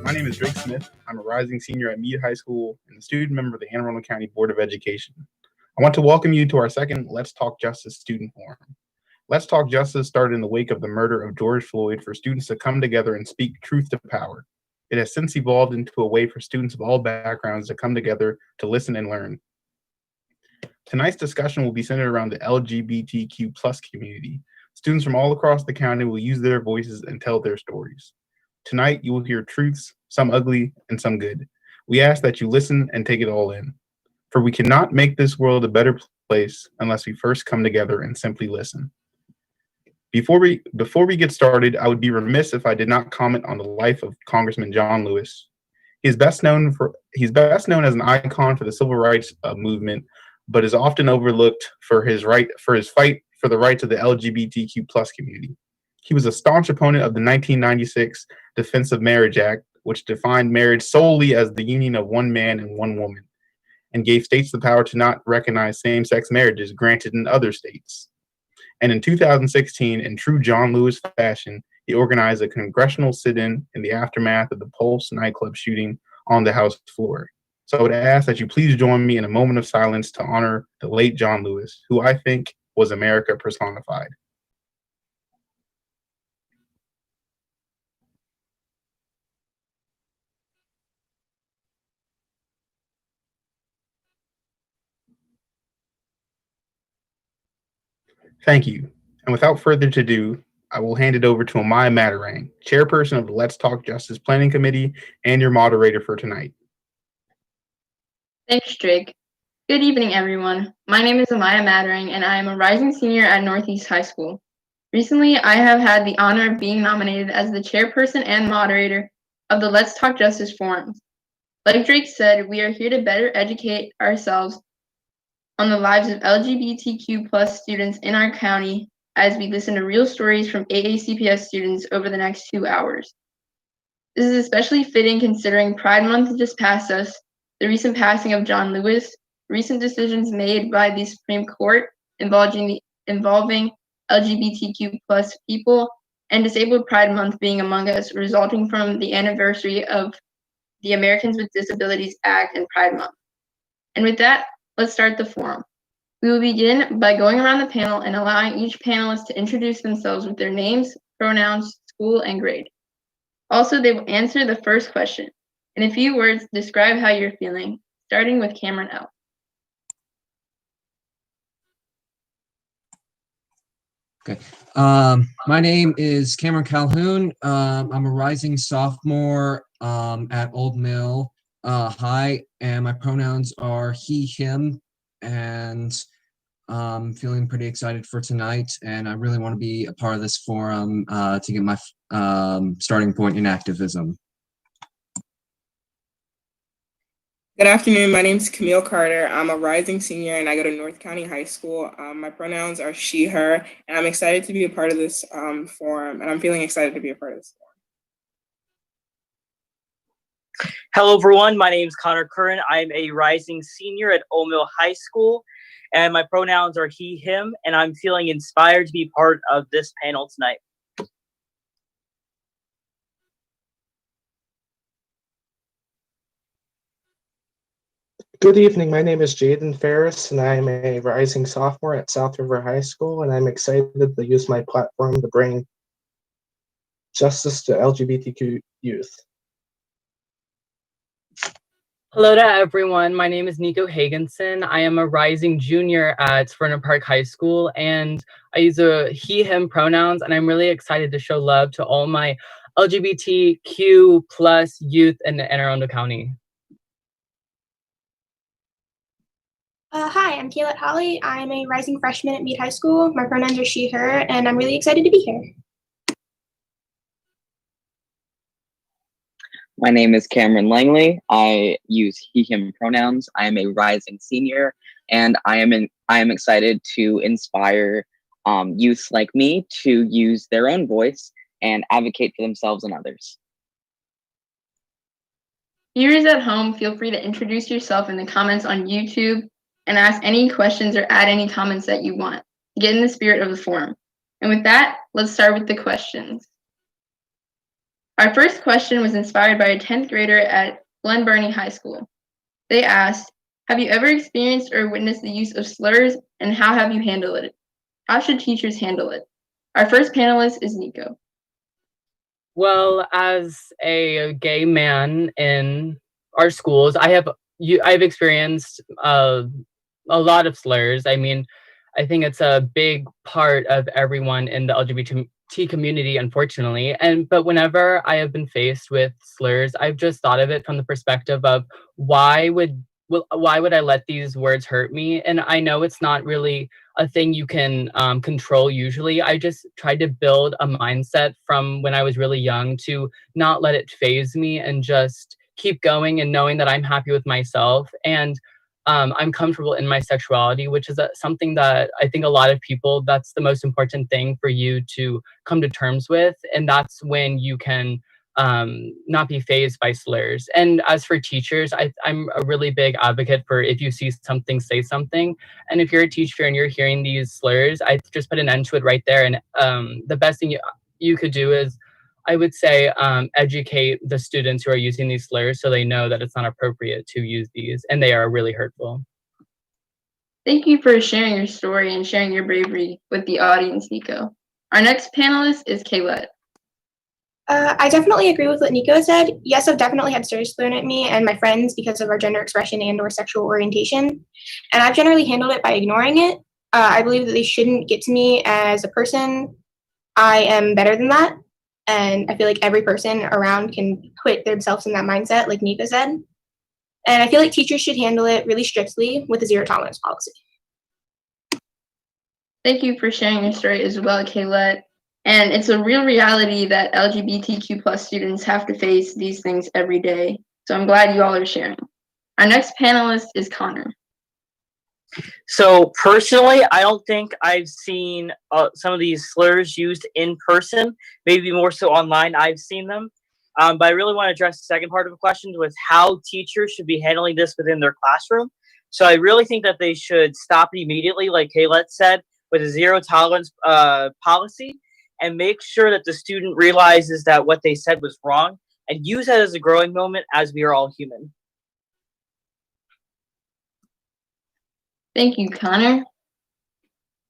My name is Drake Smith. I'm a rising senior at Meade High School and a student member of the Anne Arundel County Board of Education. I want to welcome you to our second Let's Talk Justice student forum. Let's Talk Justice started in the wake of the murder of George Floyd for students to come together and speak truth to power. It has since evolved into a way for students of all backgrounds to come together to listen and learn. Tonight's discussion will be centered around the LGBTQ plus community. Students from all across the county will use their voices and tell their stories. Tonight, you will hear truths, some ugly and some good. We ask that you listen and take it all in. For we cannot make this world a better place unless we first come together and simply listen. Before we get started, I would be remiss if I did not comment on the life of Congressman John Lewis. He's best known as an icon for the civil rights movement, but is often overlooked for his fight for the rights of the LGBTQ plus community. He was a staunch opponent of the 1996 Defense of Marriage Act, which defined marriage solely as the union of one man and one woman, and gave states the power to not recognize same-sex marriages granted in other states. And in 2016, in true John Lewis fashion, he organized a congressional sit-in in the aftermath of the Pulse nightclub shooting on the House floor. So I would ask that you please join me in a moment of silence to honor the late John Lewis, who I think was America personified. Thank you. And without further ado, I will hand it over to Amaya Matarang, chairperson of the Let's Talk Justice Planning Committee and your moderator for tonight. Thanks, Drake. Good evening, everyone. My name is Amaya Matarang, and I am a rising senior at Northeast High School. Recently, I have had the honor of being nominated as the chairperson and moderator of the Let's Talk Justice forums. Like Drake said, we are here to better educate ourselves on the lives of LGBTQ plus students in our county as we listen to real stories from AACPS students over the next 2 hours. This is especially fitting considering Pride Month just passed us, the recent passing of John Lewis, recent decisions made by the Supreme Court involving LGBTQ plus people, and Disabled Pride Month being among us, resulting from the anniversary of the Americans with Disabilities Act and Pride Month. And with that, let's start the forum. We will begin by going around the panel and allowing each panelist to introduce themselves with their names, pronouns, school, and grade. Also, they will answer the first question. In a few words, describe how you're feeling, starting with Cameron L. Okay. My name is Cameron Calhoun. I'm a rising sophomore at Old Mill High, and my pronouns are he, him, and I'm feeling pretty excited for tonight, and I really want to be a part of this forum to get my starting point in activism. Good afternoon, my name is Camille Carter. I'm a rising senior and I go to North County High School. My pronouns are she, her, and I'm excited to be a part of this forum, and I'm feeling excited to be a part of this forum. Hello, everyone. My name is Connor Curran. I'm a rising senior at Old Mill High School, and my pronouns are he, him, and I'm feeling inspired to be part of this panel tonight. Good evening, my name is Jaden Ferris, and I'm a rising sophomore at South River High School, and I'm excited to use my platform to bring justice to LGBTQ youth. Hello to everyone. My name is Nico Hagenson. I am a rising junior at Vernon Park High School, and I use he, him pronouns, and I'm really excited to show love to all my LGBTQ plus youth in Anne Arundel County. Hi, I'm Kayla Holly. I'm a rising freshman at Meade High School. My pronouns are she, her, and I'm really excited to be here. My name is Cameron Langley. I use he, him pronouns. I am a rising senior, and I am excited to inspire youth like me to use their own voice and advocate for themselves and others. Viewers at home, feel free to introduce yourself in the comments on YouTube and ask any questions or add any comments that you want. Get in the spirit of the forum. And with that, let's start with the questions. Our first question was inspired by a 10th grader at Glen Burnie High School. They asked, have you ever experienced or witnessed the use of slurs, and how have you handled it? How should teachers handle it? Our first panelist is Nico. Well, as a gay man in our schools, I've experienced a lot of slurs. I mean, I think it's a big part of everyone in the LGBT community, unfortunately. But whenever I have been faced with slurs, I've just thought of it from the perspective of why would I let these words hurt me? And I know it's not really a thing you can control usually. I just tried to build a mindset from when I was really young to not let it phase me and just keep going and knowing that I'm happy with myself and I'm comfortable in my sexuality, which is something that I think a lot of people, that's the most important thing for you to come to terms with. And that's when you can not be phased by slurs. And as for teachers, I'm a really big advocate for if you see something, say something. And if you're a teacher and you're hearing these slurs, I just put an end to it right there. And the best thing you could do is, I would say, educate the students who are using these slurs so they know that it's not appropriate to use these and they are really hurtful. Thank you for sharing your story and sharing your bravery with the audience, Nico. Our next panelist is Kaylette. I definitely agree with what Nico said. Yes, I've definitely had slurs thrown at me and my friends because of our gender expression and or sexual orientation. And I've generally handled it by ignoring it. I believe that they shouldn't get to me as a person. I am better than that. And I feel like every person around can put themselves in that mindset, like Nico said. And I feel like teachers should handle it really strictly with a zero tolerance policy. Thank you for sharing your story as well, Kaylette. And it's a real reality that LGBTQ plus students have to face these things every day. So I'm glad you all are sharing. Our next panelist is Connor. So personally, I don't think I've seen some of these slurs used in person, maybe more so online. I've seen them. But I really want to address the second part of the question with how teachers should be handling this within their classroom. So I really think that they should stop it immediately, like Kaylette said, with a zero tolerance policy, and make sure that the student realizes that what they said was wrong and use that as a growing moment, as we are all human. Thank you, Connor.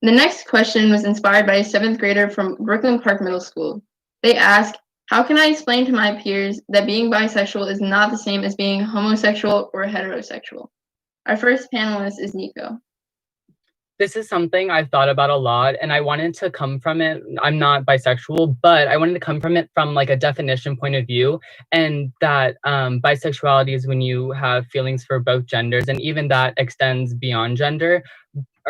The next question was inspired by a 7th grader from Brooklyn Park Middle School. They ask, how can I explain to my peers that being bisexual is not the same as being homosexual or heterosexual? Our first panelist is Nico. This is something I've thought about a lot, and I wanted to come from it. I'm not bisexual, but I wanted to come from it from like a definition point of view, and that bisexuality is when you have feelings for both genders, and even that extends beyond gender,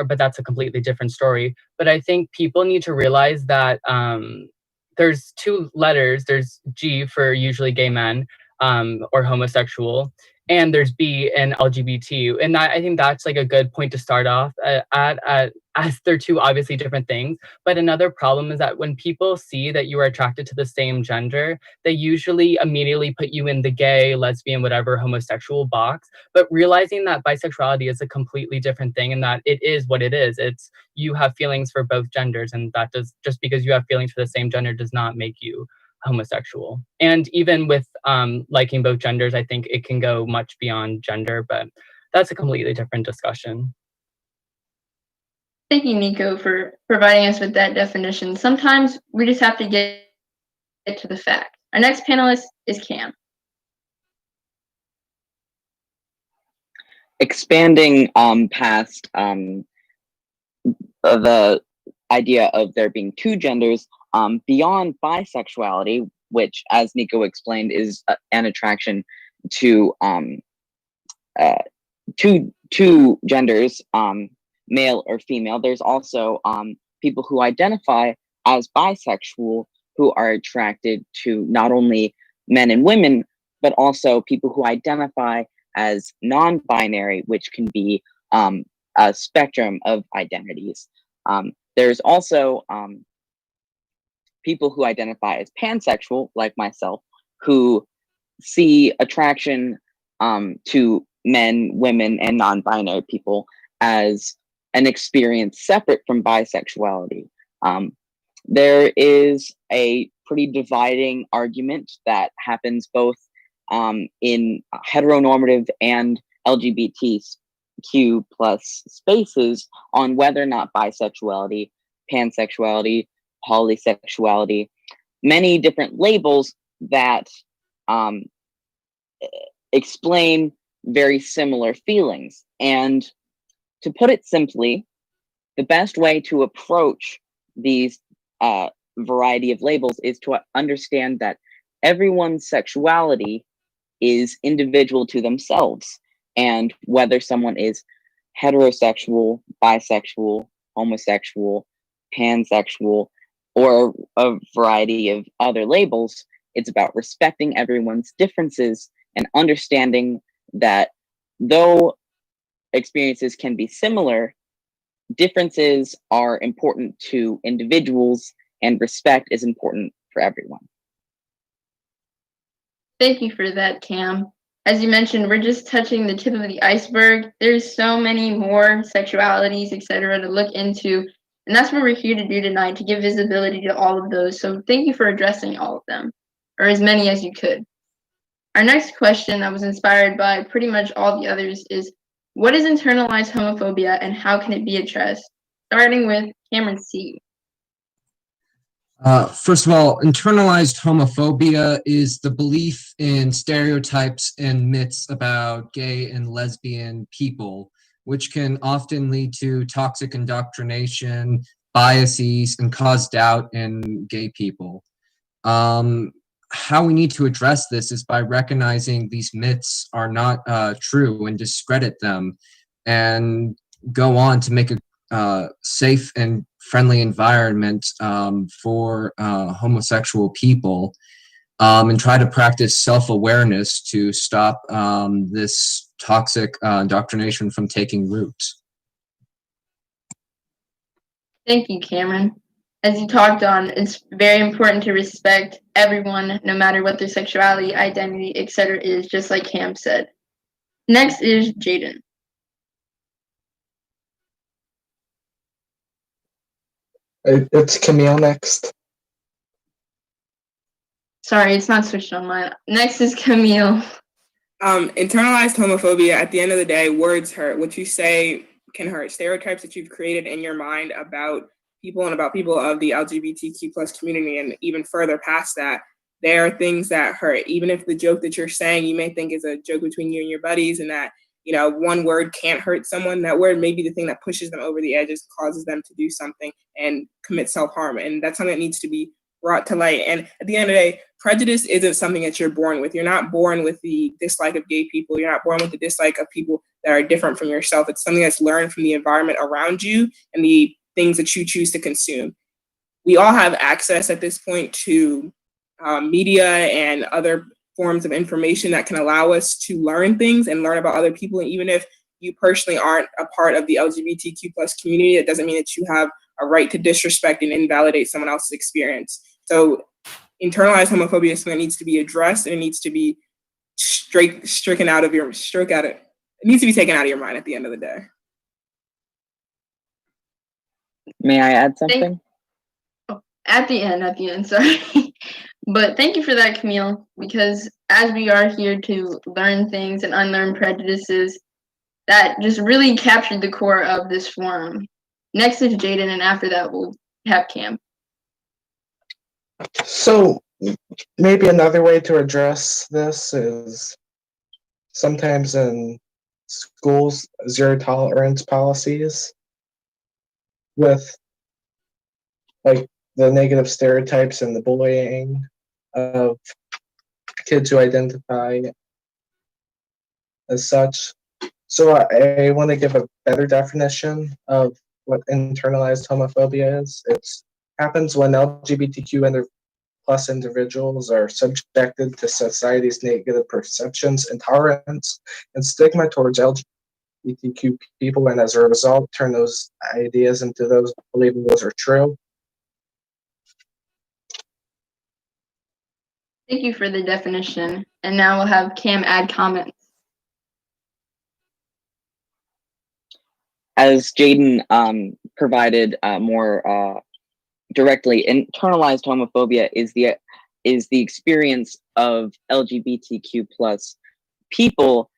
but that's a completely different story. But I think people need to realize that there's 2 letters. There's G for usually gay men or homosexual, and there's B in LGBT. And I think that's like a good point to start off at as they're 2 obviously different things. But another problem is that when people see that you are attracted to the same gender, they usually immediately put you in the gay, lesbian, whatever, homosexual box. But realizing that bisexuality is a completely different thing and that it is what it is. It's you have feelings for both genders, and that does, just because you have feelings for the same gender does not make you homosexual. And even with liking both genders, I think it can go much beyond gender, but that's a completely different discussion. Thank you, Nico, for providing us with that definition. Sometimes we just have to get to the fact. Our next panelist is Cam. Expanding past the idea of there being 2 genders, beyond bisexuality, which, as Nico explained, is an attraction to two genders, male or female. There's also people who identify as bisexual who are attracted to not only men and women, but also people who identify as non-binary, which can be a spectrum of identities. There's also people who identify as pansexual, like myself, who see attraction to men, women, and non-binary people as an experience separate from bisexuality. there is a pretty dividing argument that happens both in heteronormative and LGBTQ plus spaces on whether or not bisexuality, pansexuality, polysexuality, many different labels that explain very similar feelings. And to put it simply, the best way to approach these variety of labels is to understand that everyone's sexuality is individual to themselves, and whether someone is heterosexual, bisexual, homosexual, pansexual, or a variety of other labels, it's about respecting everyone's differences and understanding that though experiences can be similar, differences are important to individuals and respect is important for everyone. Thank you for that, Cam. As you mentioned, we're just touching the tip of the iceberg. There's so many more sexualities, etc., to look into, and that's what we're here to do tonight, to give visibility to all of those. So thank you for addressing all of them, or as many as you could. Our next question that was inspired by pretty much all the others is, what is internalized homophobia and how can it be addressed? Starting with Cameron C. First of all, internalized homophobia is the belief in stereotypes and myths about gay and lesbian people, which can often lead to toxic indoctrination, biases, and cause doubt in gay people. How we need to address this is by recognizing these myths are not true and discredit them, and go on to make a safe and friendly environment for homosexual people, and try to practice self-awareness to stop this toxic indoctrination from taking root. Thank you, Cameron. As you talked on, it's very important to respect everyone, no matter what their sexuality, identity, etc. is, just like Cam said. Next is Jaden. It's Camille next. Sorry, it's not switched on mine. Next is Camille. Internalized homophobia, at the end of the day, words hurt. What you say can hurt. Stereotypes that you've created in your mind about people and about people of the LGBTQ plus community, and even further past that, there are things that hurt. Even if the joke that you're saying you may think is a joke between you and your buddies, and that, you know, one word can't hurt someone, that word may be the thing that pushes them over the edges, causes them to do something and commit self-harm. And that's something that needs to be brought to light. And at the end of the day, prejudice isn't something that you're born with. You're not born with the dislike of gay people. You're not born with the dislike of people that are different from yourself. It's something that's learned from the environment around you and the things that you choose to consume. We all have access at this point to media and other forms of information that can allow us to learn things and learn about other people. And even if you personally aren't a part of the LGBTQ plus community, it doesn't mean that you have a right to disrespect and invalidate someone else's experience. So internalized homophobia is something that needs to be addressed, and it needs to be stricken out of your, it needs to be taken out of your mind at the end of the day. May I add something? At the end, sorry. But thank you for that, Camille, because as we are here to learn things and unlearn prejudices, that just really captured the core of this forum. Next is Jaden, and after that, we'll have Cam. So maybe another way to address this is sometimes in schools, zero tolerance policies with like the negative stereotypes and the bullying of kids who identify as such. So I want to give a better definition of what internalized homophobia is. It happens when LGBTQ plus individuals are subjected to society's negative perceptions, intolerance, and stigma towards LGBTQ people, and as a result, turn those ideas into those believing those are true. Thank you for the definition. And now we'll have Cam add comments. As Jaden provided more directly, internalized homophobia is the experience of LGBTQ plus people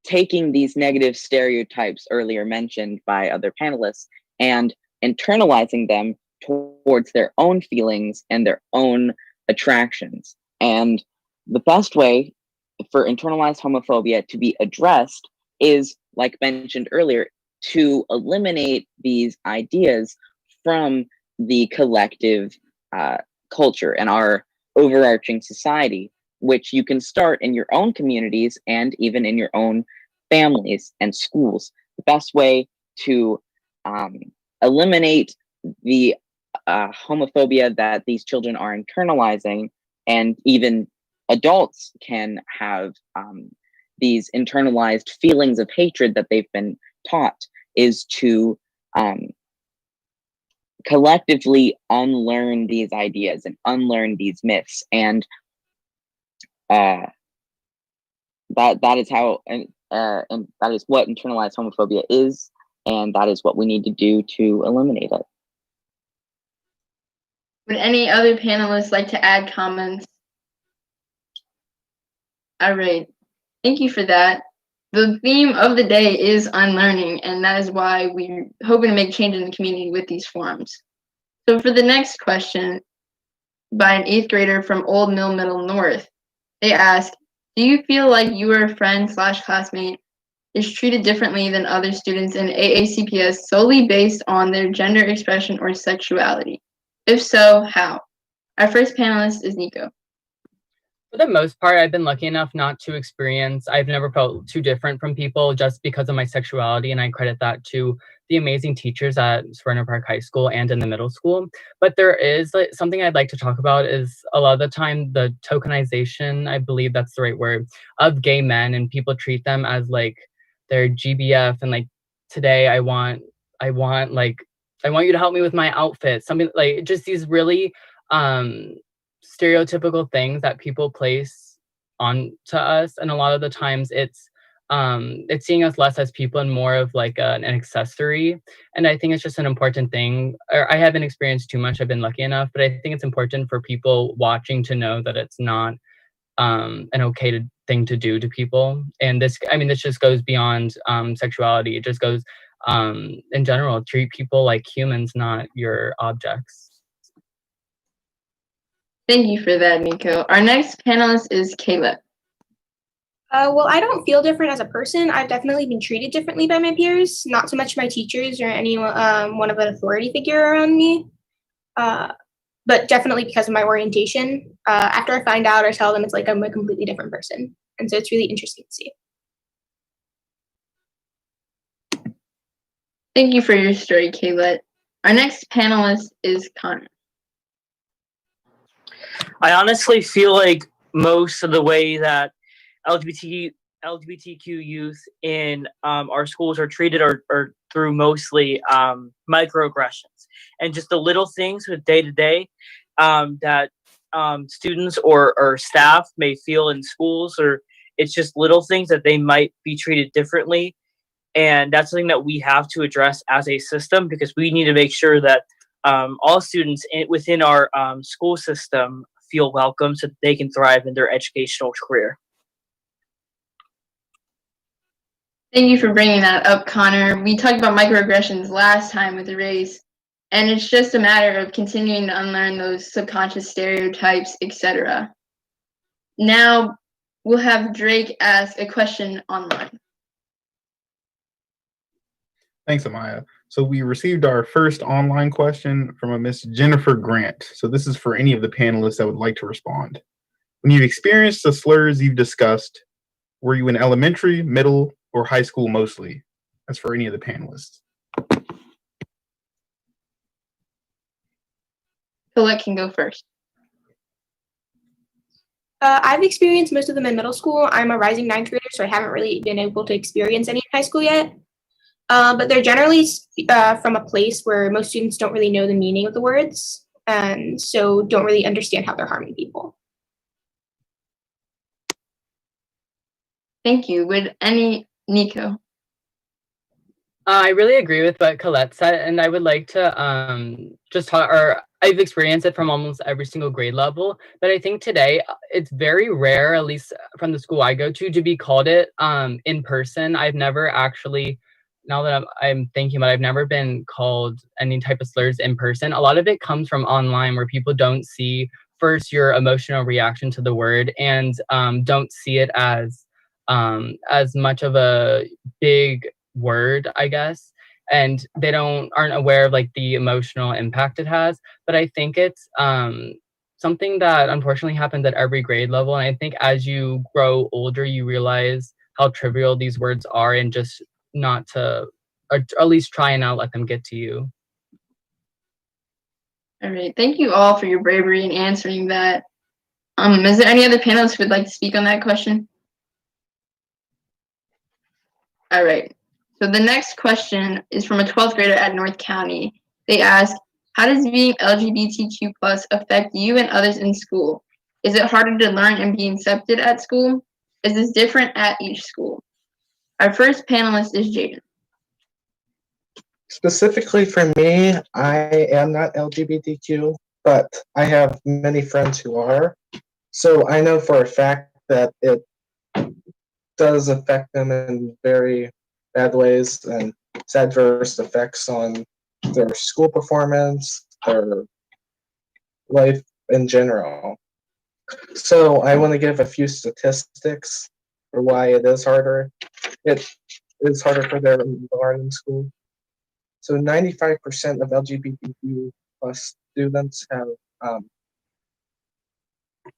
taking these negative stereotypes earlier mentioned by other panelists and internalizing them towards their own feelings and their own attractions. And the best way for internalized homophobia to be addressed is, like mentioned earlier, to eliminate these ideas from the collective culture and our overarching society, which you can start in your own communities and even in your own families and schools. The best way to eliminate the homophobia that these children are internalizing, and even adults can have these internalized feelings of hatred that they've been taught, is to collectively unlearn these ideas and unlearn these myths. And that is how and that is what internalized homophobia is, and that is what we need to do to eliminate it. Would any other panelists like to add comments? All right, thank you for that. The theme of the day is unlearning, and that is why we're hoping to make change in the community with these forums. So for the next question, by an 8th grader from Old Mill Middle North, they ask, do you feel like your friend/classmate is treated differently than other students in AACPS solely based on their gender expression or sexuality? If so, how? Our first panelist is Nico. For the most part, I've been lucky enough not to experience, I've never felt too different from people just because of my sexuality, and I credit that to the amazing teachers at Serenum Park High School and in the middle school. But there is something I'd like to talk about is a lot of the time the tokenization, I believe that's the right word, of gay men, and people treat them as like their GBF, and like, today I want you to help me with my outfit, something like just these really stereotypical things that people place on to us. And a lot of the times it's seeing us less as people and more of like an accessory. And I think it's just an important thing. Or I haven't experienced too much, I've been lucky enough, but I think it's important for people watching to know that it's not an okay thing to do to people. And this just goes beyond sexuality. It just goes in general, treat people like humans, not your objects. Thank you for that, Nico. Our next panelist is Kayla. Well, I don't feel different as a person. I've definitely been treated differently by my peers, not so much my teachers or any one of an authority figure around me, but definitely because of my orientation. After I find out or tell them, it's like I'm a completely different person. And so it's really interesting to see. Thank you for your story, Kayla. Our next panelist is Connor. I honestly feel like most of the way that LGBTQ youth in our schools are treated are through mostly microaggressions and just the little things with day to day that students or staff may feel in schools, or it's just little things that they might be treated differently. And that's something that we have to address as a system, because we need to make sure that all students within our school system feel welcome so that they can thrive in their educational career. Thank you for bringing that up, Connor. We talked about microaggressions last time with the race, and it's just a matter of continuing to unlearn those subconscious stereotypes, etc. Now we'll have Drake ask a question online. Thanks, Amaya. So we received our first online question from a Miss Jennifer Grant. So this is for any of the panelists that would like to respond. When you've experienced the slurs you've discussed, were you in elementary, middle, or high school mostly? That's for any of the panelists. Colette can go first. I've experienced most of them in middle school. I'm a rising 9th grader, so I haven't really been able to experience any in high school yet. But they're generally from a place where most students don't really know the meaning of the words, and so don't really understand how they're harming people. Thank you. Would any, Nico? I really agree with what Colette said, and I would like to just talk, or I've experienced it from almost every single grade level, but I think today it's very rare, at least from the school I go to be called it in person. I've never actually, now that I'm thinking about it, I've never been called any type of slurs in person. A lot of it comes from online where people don't see first your emotional reaction to the word and don't see it as much of a big word, I guess, and they aren't aware of like the emotional impact it has. But I think it's something that unfortunately happens at every grade level, and I think as you grow older you realize how trivial these words are, and just not to, or at least try and not let them get to you. All right, thank you all for your bravery in answering that. Is there any other panelists who would like to speak on that question? All right. So the next question is from a 12th grader at North County. They ask, how does being LGBTQ+ affect you and others in school? Is it harder to learn and be accepted at school? Is this different at each school? Our first panelist is Jaden. Specifically for me, I am not LGBTQ, but I have many friends who are. So I know for a fact that it does affect them in very bad ways, and it's adverse effects on their school performance, their life in general. So I want to give a few statistics for why it is harder. It is harder for them to learn in school. So 95% of LGBTQ plus students have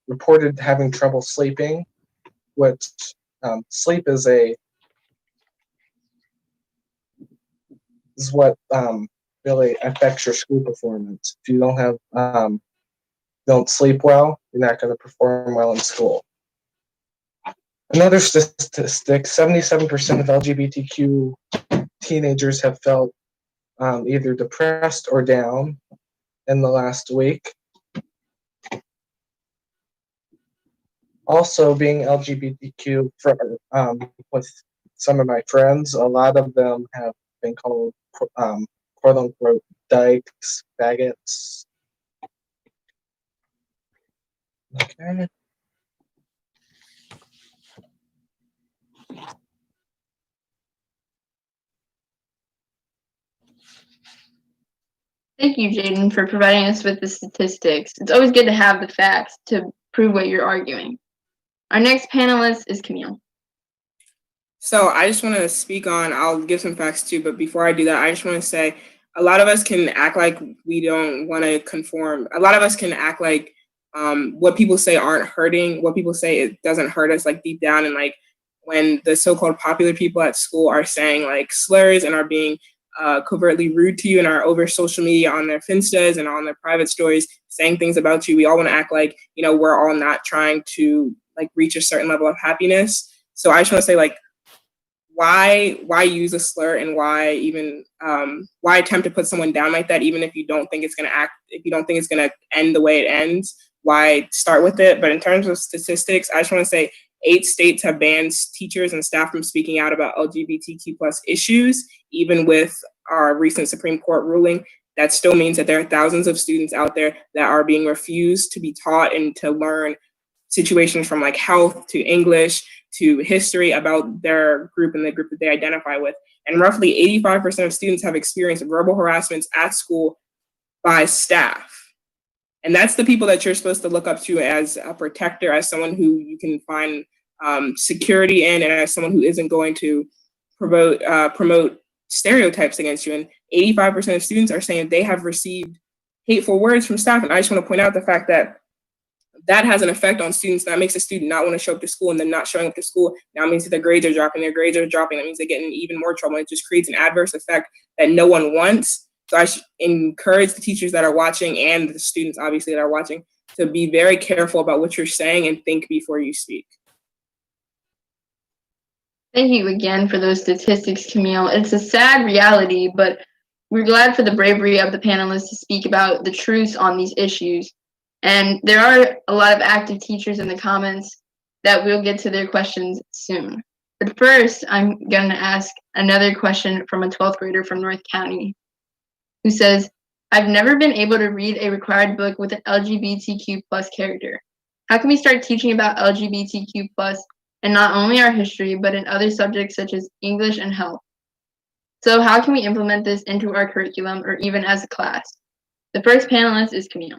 reported having trouble sleeping, which sleep is what really affects your school performance. If you don't sleep well, you're not going to perform well in school. Another statistic, 77% of LGBTQ teenagers have felt either depressed or down in the last week. Also, being LGBTQ with some of my friends, a lot of them have been called quote unquote dykes, faggots. Okay. Thank you, Jaden, for providing us with the statistics. It's always good to have the facts to prove what you're arguing. Our next panelist is Camille. So I just want to speak on, I'll give some facts too, but before I do that, I just want to say a lot of us can act like we don't want to conform. A lot of us can act like what people say aren't hurting, what people say it doesn't hurt us like deep down. And like when the so-called popular people at school are saying like slurs and are being covertly rude to you and are over social media on their Finstas and on their private stories saying things about you, we all want to act like, you know, we're all not trying to like reach a certain level of happiness. So I just want to say like, why use a slur, and why even why attempt to put someone down like that, even if you don't think it's going to end the way it ends? Why start with it? But in terms of statistics, I just want to say 8 states have banned teachers and staff from speaking out about LGBTQ+ issues. Even with our recent Supreme Court ruling, that still means that there are thousands of students out there that are being refused to be taught and to learn situations from like health to English to history about their group and the group that they identify with. And roughly 85% of students have experienced verbal harassments at school by staff. And that's the people that you're supposed to look up to as a protector, as someone who you can find security in, and as someone who isn't going to promote stereotypes against you. And 85% of students are saying they have received hateful words from staff. And I just want to point out the fact that that has an effect on students. That makes a student not want to show up to school, and then not showing up to school now means that their grades are dropping. Their grades are dropping. That means they get in even more trouble. It just creates an adverse effect that no one wants. So I encourage the teachers that are watching and the students, obviously, that are watching to be very careful about what you're saying and think before you speak. Thank you again for those statistics, Camille. It's a sad reality, but we're glad for the bravery of the panelists to speak about the truths on these issues. And there are a lot of active teachers in the comments that we'll get to their questions soon. But first, I'm going to ask another question from a 12th grader from North County who says, I've never been able to read a required book with an LGBTQ plus character. How can we start teaching about LGBTQ plus in not only our history, but in other subjects such as English and health? So how can we implement this into our curriculum or even as a class? The first panelist is Camille.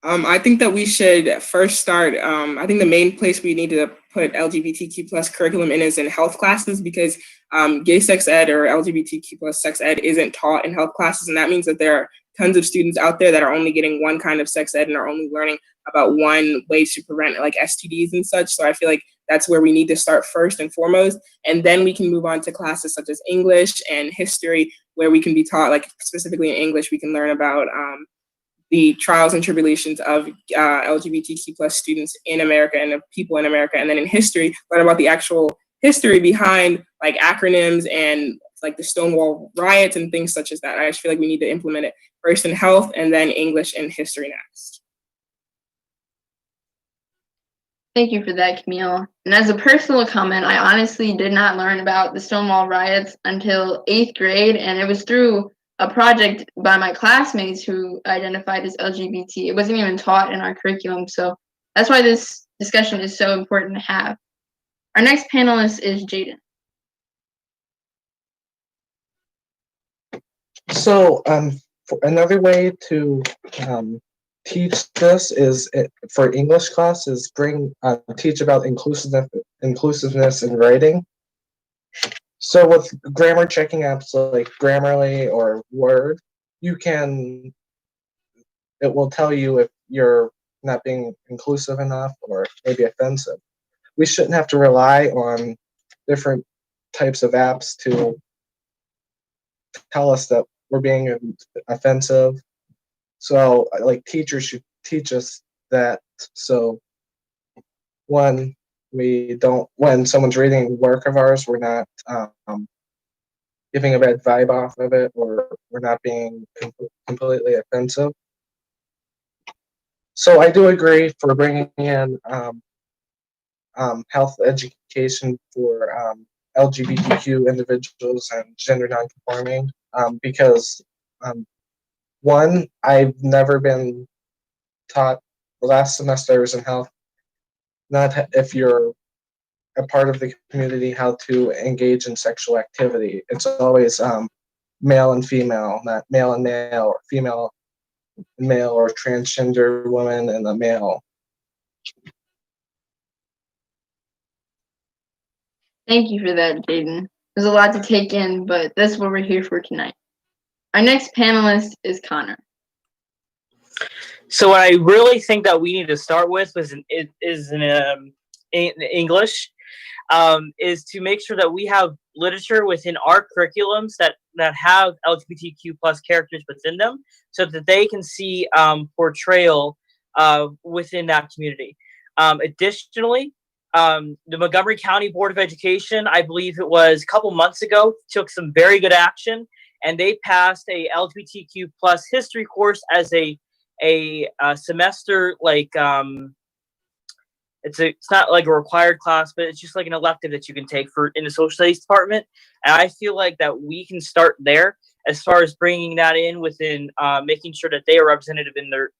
I think that we should first start, I think the main place we need to put LGBTQ plus curriculum in is in health classes, because gay sex ed or LGBTQ plus sex ed isn't taught in health classes. And that means that there are tons of students out there that are only getting one kind of sex ed and are only learning about one way to prevent like STDs and such. So I feel like that's where we need to start first and foremost. And then we can move on to classes such as English and history, where we can be taught, like specifically in English, we can learn about the trials and tribulations of LGBTQ plus students in America and of people in America. And then in history, learn about the actual history behind like acronyms and like the Stonewall riots and things such as that. I just feel like we need to implement it first in health and then English and history next. Thank you for that, Camille. And as a personal comment, I honestly did not learn about the Stonewall riots until 8th grade, and it was through a project by my classmates who identified as LGBT. It wasn't even taught in our curriculum, so that's why this discussion is so important to have. Our next panelist is Jaden. So another way to teach this is for English class is teach about inclusiveness in writing. So with grammar checking apps like Grammarly or Word, it will tell you if you're not being inclusive enough or maybe offensive. We shouldn't have to rely on different types of apps to tell us that we're being offensive. So like teachers should teach us that. So when someone's reading work of ours, we're not giving a bad vibe off of it, or we're not being completely offensive. So I do agree for bringing in health education for LGBTQ individuals and gender nonconforming, because one, I've never been taught. The last semester I was in health, not if you're a part of the community, how to engage in sexual activity. It's always male and female, not male and male, or female and male, or transgender woman and a male. Thank you for that, Jaden. There's a lot to take in, but that's what we're here for tonight. Our next panelist is Connor. So what I really think that we need to start with is in English, is to make sure that we have literature within our curriculums that have LGBTQ plus characters within them, so that they can see portrayal within that community. Additionally, the Montgomery County Board of Education, I believe it was a couple months ago, took some very good action, and they passed a LGBTQ plus history course as a semester, like it's not like a required class, but it's just like an elective that you can take in the social studies department. And I feel like that we can start there as far as bringing that in within making sure that they are representative in their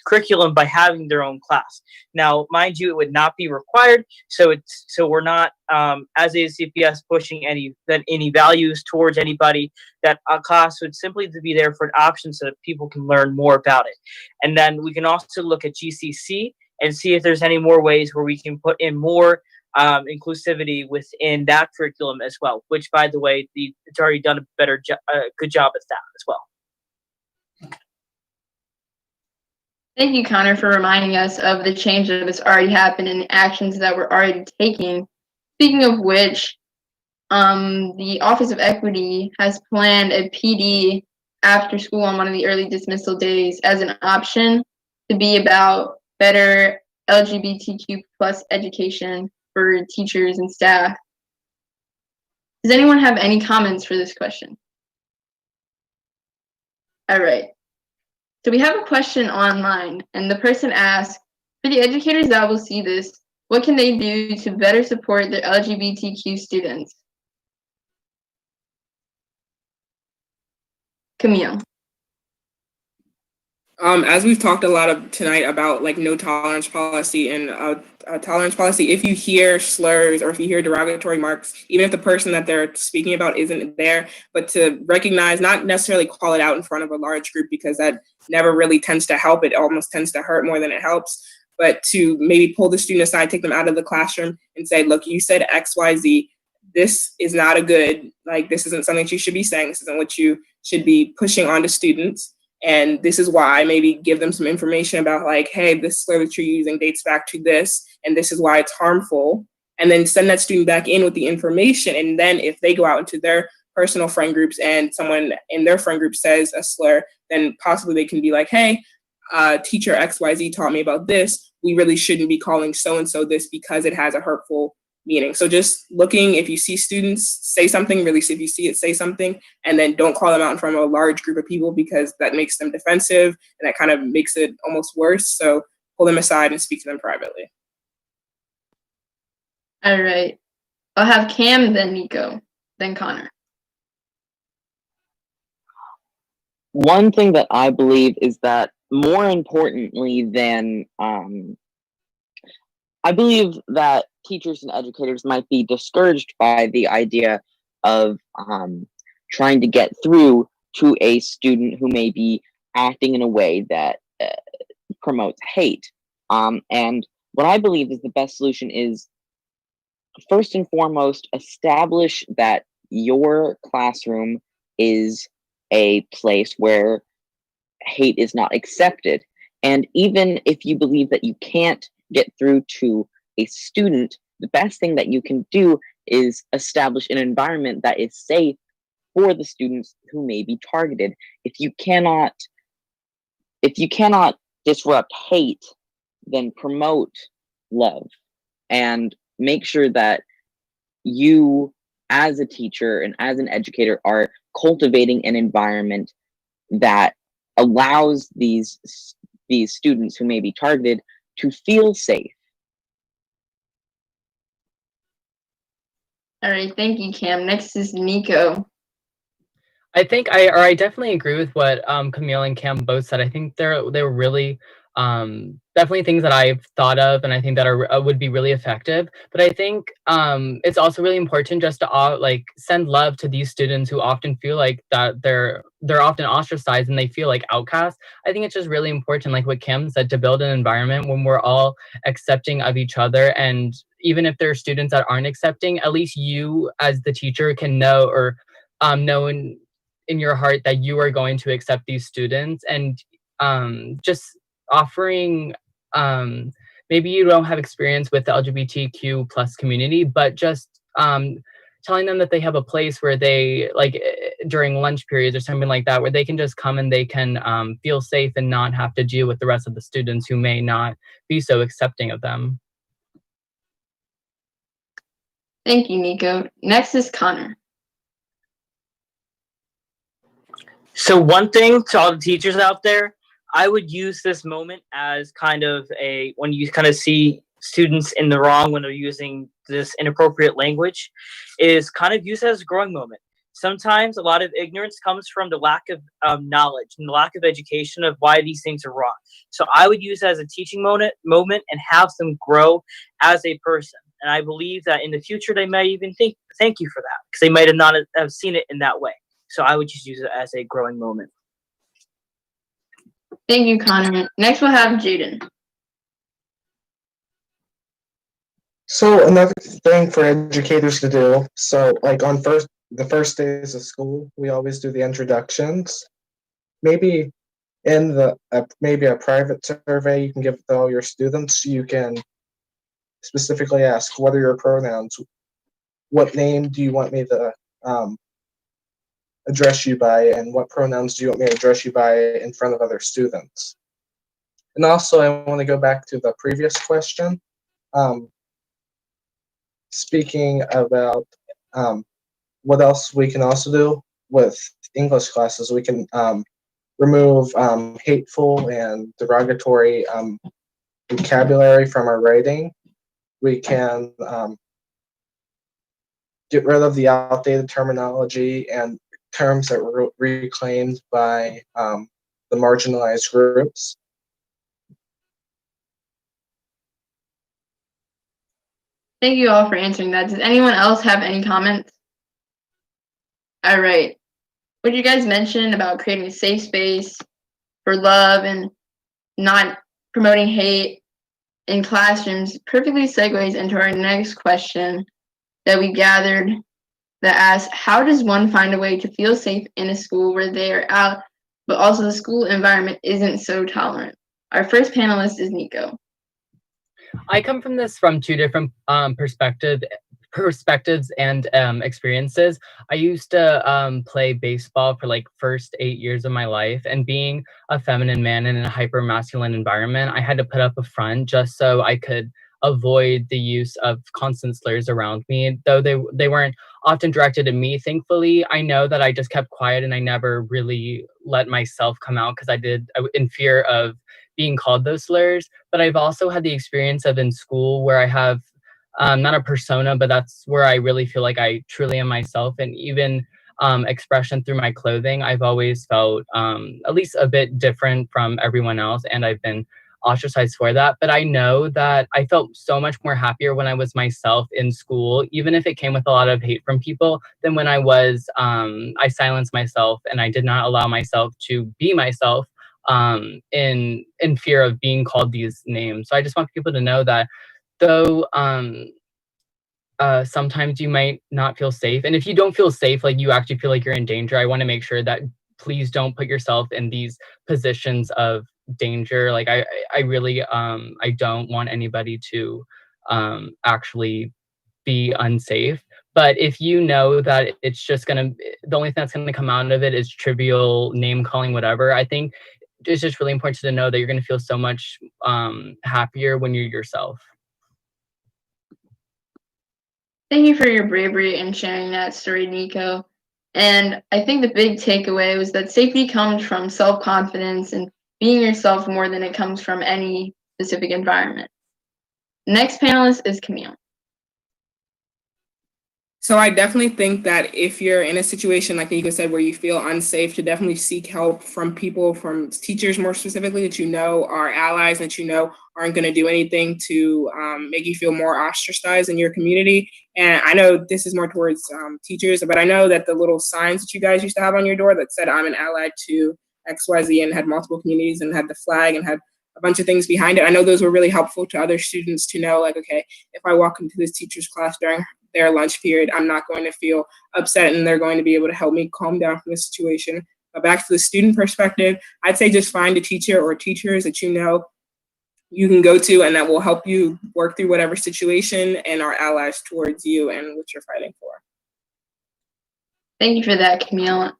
curriculum by having their own class. Now, mind you, it would not be required, so we're not as a CPS pushing any values towards anybody. That a class would simply be there for an option so that people can learn more about it. And then we can also look at GCC and see if there's any more ways where we can put in more inclusivity within that curriculum as well, which, by the way, it's already done a good job at that as well. Thank you, Connor, for reminding us of the change that has already happened and the actions that we're already taking. Speaking of which, the Office of Equity has planned a PD after school on one of the early dismissal days as an option to be about better LGBTQ plus education for teachers and staff. Does anyone have any comments for this question? All right. So we have a question online, and the person asks, for the educators that will see this, what can they do to better support their LGBTQ students? Camille. As we've talked a lot of tonight about like no tolerance policy and tolerance policy, if you hear slurs or if you hear derogatory marks, even if the person that they're speaking about isn't there, but to recognize, not necessarily call it out in front of a large group because that never really tends to help. It almost tends to hurt more than it helps. But to maybe pull the student aside, take them out of the classroom and say, look, you said X, Y, Z. This is not a good, like, this isn't something that you should be saying. This isn't what you should be pushing onto students. And this is why. Maybe give them some information about like, hey, this slur that you're using dates back to this, and this is why it's harmful. And then send that student back in with the information. And then if they go out into their personal friend groups and someone in their friend group says a slur, then possibly they can be like, hey, teacher XYZ taught me about this. We really shouldn't be calling so-and-so this because it has a hurtful meaning. So just looking, if you see students say something, really see if you see it, say something, and then don't call them out in front of a large group of people because that makes them defensive and that kind of makes it almost worse. So pull them aside and speak to them privately. All right. I'll have Cam, then Nico, then Connor. One thing that I believe is that more importantly than I believe that teachers and educators might be discouraged by the idea of trying to get through to a student who may be acting in a way that promotes hate. And what I believe is the best solution is, first and foremost, establish that your classroom is a place where hate is not accepted. And even if you believe that you can't get through to a student, the best thing that you can do is establish an environment that is safe for the students who may be targeted. If you cannot disrupt hate, then promote love and make sure that you as a teacher and as an educator are cultivating an environment that allows these students who may be targeted to feel safe. All right, thank you, Cam. Next is Nico. I think I definitely agree with what Camille and Cam both said. I think they're really definitely things that I've thought of and I think that are would be really effective. But I think it's also really important just to like send love to these students who often feel like that they're often ostracized and they feel like outcasts. I think it's just really important, like what Cam said, to build an environment when we're all accepting of each other. And even if there are students that aren't accepting, at least you as the teacher can know or know in your heart that you are going to accept these students. And just offering, maybe you don't have experience with the LGBTQ plus community, but just telling them that they have a place where they, like during lunch periods or something like that, where they can just come and they can feel safe and not have to deal with the rest of the students who may not be so accepting of them. Thank you, Nico. Next is Connor. So one thing to all the teachers out there, I would use this moment as kind of when you kind of see students in the wrong when they're using this inappropriate language, is kind of use it as a growing moment. Sometimes a lot of ignorance comes from the lack of knowledge and the lack of education of why these things are wrong. So I would use it as a teaching moment and have them grow as a person. And I believe that in the future, they might even thank you for that, because they might have not have seen it in that way. So I would just use it as a growing moment. Thank you, Connor. Next we'll have Jaden. So another thing for educators to do, so like on the first days of school, we always do the introductions. Maybe in maybe a private survey you can give to all your students, you can specifically ask, what are your pronouns? What name do you want me to address you by, and what pronouns do you want me to address you by in front of other students? And also, I want to go back to the previous question. Speaking about what else we can also do with English classes, we can remove hateful and derogatory vocabulary from our writing. We can get rid of the outdated terminology and terms that were reclaimed by the marginalized groups. Thank you all for answering that. Does anyone else have any comments? All right. What you guys mentioned about creating a safe space for love and not promoting hate in classrooms perfectly segues into our next question that we gathered that asks, how does one find a way to feel safe in a school where they are out, but also the school environment isn't so tolerant? Our first panelist is Nico. I come from this from two different perspectives and experiences. I used to play baseball for like first 8 years of my life, and being a feminine man in a hyper masculine environment, I had to put up a front just so I could avoid the use of constant slurs around me, though they weren't often directed at me. Thankfully, I know that I just kept quiet and I never really let myself come out because in fear of being called those slurs. But I've also had the experience of in school where I have not a persona, but that's where I really feel like I truly am myself. And even expression through my clothing, I've always felt at least a bit different from everyone else, and I've been ostracized for that. But I know that I felt so much more happier when I was myself in school, even if it came with a lot of hate from people, than when I silenced myself and I did not allow myself to be myself in fear of being called these names. So I just want people to know that though sometimes you might not feel safe, and if you don't feel safe, like you actually feel like you're in danger, I want to make sure that please don't put yourself in these positions of danger. Like I really I don't want anybody to actually be unsafe. But if you know that it's just the only thing that's gonna come out of it is trivial name calling, whatever, I think it's just really important to know that you're gonna feel so much happier when you're yourself. Thank you for your bravery in sharing that story, Nico. And I think the big takeaway was that safety comes from self-confidence and being yourself more than it comes from any specific environment. Next panelist is Camille. So I definitely think that if you're in a situation, like Nico said, where you feel unsafe, to definitely seek help from people, from teachers more specifically, that you know are allies, that you know aren't going to do anything to make you feel more ostracized in your community. And I know this is more towards teachers, but I know that the little signs that you guys used to have on your door that said, I'm an ally to XYZ, and had multiple communities and had the flag and had a bunch of things behind it. I know those were really helpful to other students to know, like, okay, if I walk into this teacher's class during their lunch period, I'm not going to feel upset, and they're going to be able to help me calm down from the situation. But back to the student perspective, I'd say just find a teacher or teachers that you know you can go to and that will help you work through whatever situation and are allies towards you and what you're fighting for. Thank you for that, Camille.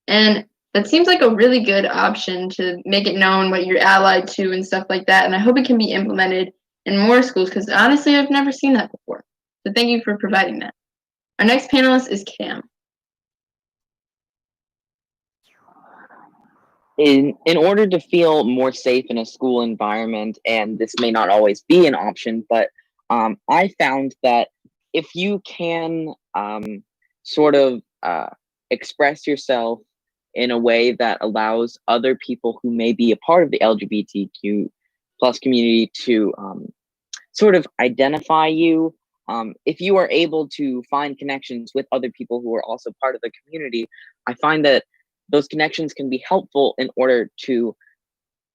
And that seems like a really good option to make it known what you're allied to and stuff like that. And I hope it can be implemented in more schools, because honestly, I've never seen that before. So thank you for providing that. Our next panelist is Cam. In order to feel more safe in a school environment, and this may not always be an option, but I found that if you can sort of express yourself in a way that allows other people who may be a part of the LGBTQ plus community to sort of identify you, if you are able to find connections with other people who are also part of the community, I find that those connections can be helpful in order to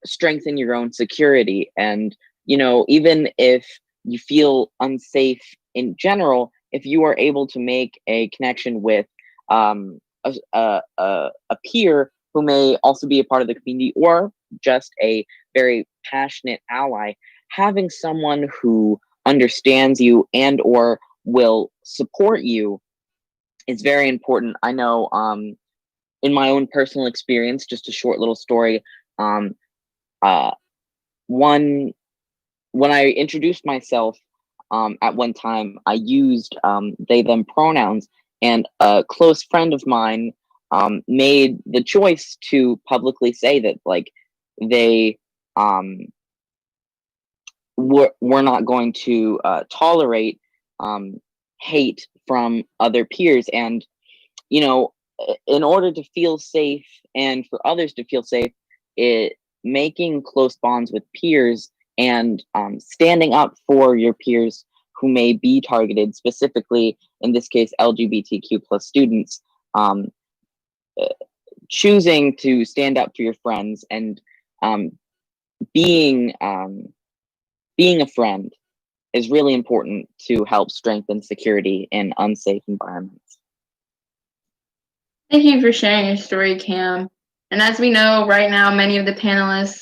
strengthen your own security. And, you know, even if you feel unsafe in general, if you are able to make a connection with a peer who may also be a part of the community, or just a very passionate ally, having someone who understands you and or will support you is very important. I know in my own personal experience, just a short little story, when I introduced myself at one time, I used they, them pronouns, and a close friend of mine made the choice to publicly say that, like, they were not going to tolerate hate from other peers. And, you know, in order to feel safe and for others to feel safe, making close bonds with peers and standing up for your peers who may be targeted, specifically in this case LGBTQ plus students, choosing to stand up for your friends and being a friend is really important to help strengthen security in unsafe environments. Thank you for sharing your story, Cam. And as we know, right now, many of the panelists,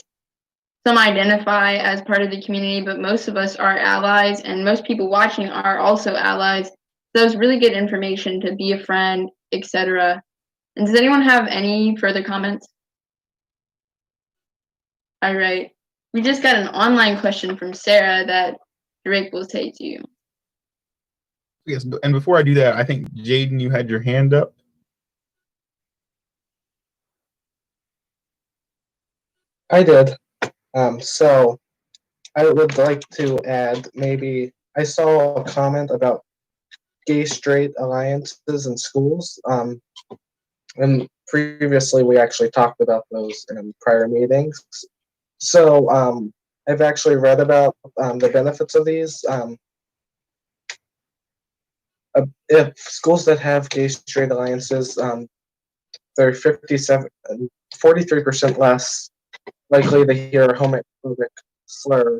some identify as part of the community, but most of us are allies, and most people watching are also allies. So it's really good information to be a friend, etc. And does anyone have any further comments? All right. We just got an online question from Sarah that Drake will take to you. Yes, and before I do that, I think Jaden, you had your hand up. I did. So I would like to add, maybe I saw a comment about gay straight alliances in schools. And previously we actually talked about those in prior meetings. So I've actually read about the benefits of these. If schools that have gay straight alliances, they're 43% less likely to hear a homophobic slur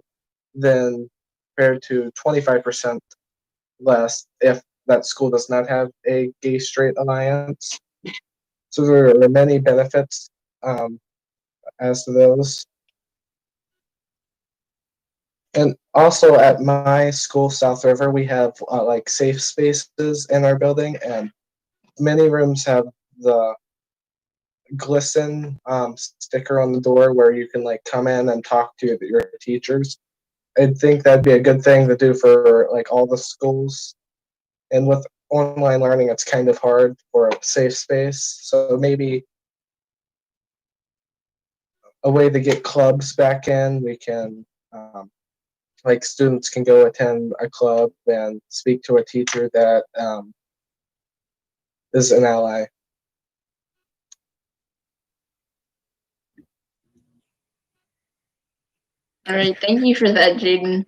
than compared to 25% less if that school does not have a gay straight alliance. So there are many benefits as to those. And also at my school, South River, we have like safe spaces in our building, and many rooms have the glisten sticker on the door where you can like come in and talk to your teachers. I think that'd be a good thing to do for like all the schools. And with online learning, it's kind of hard for a safe space. So maybe a way to get clubs back in, we can like students can go attend a club and speak to a teacher that is an ally. All right, thank you for that, Jaden.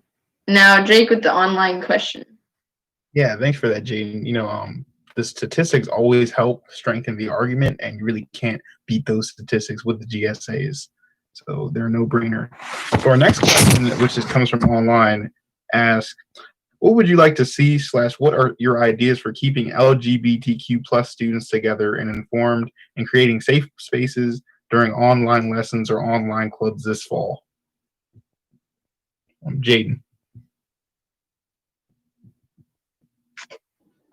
Now, Drake with the online question. Yeah, thanks for that, Jaden. The statistics always help strengthen the argument, and you really can't beat those statistics with the GSAs. So they're a no-brainer. So our next question, which comes from online, asks, what would you like to see / what are your ideas for keeping LGBTQ plus students together and informed and creating safe spaces during online lessons or online clubs this fall? Jaden.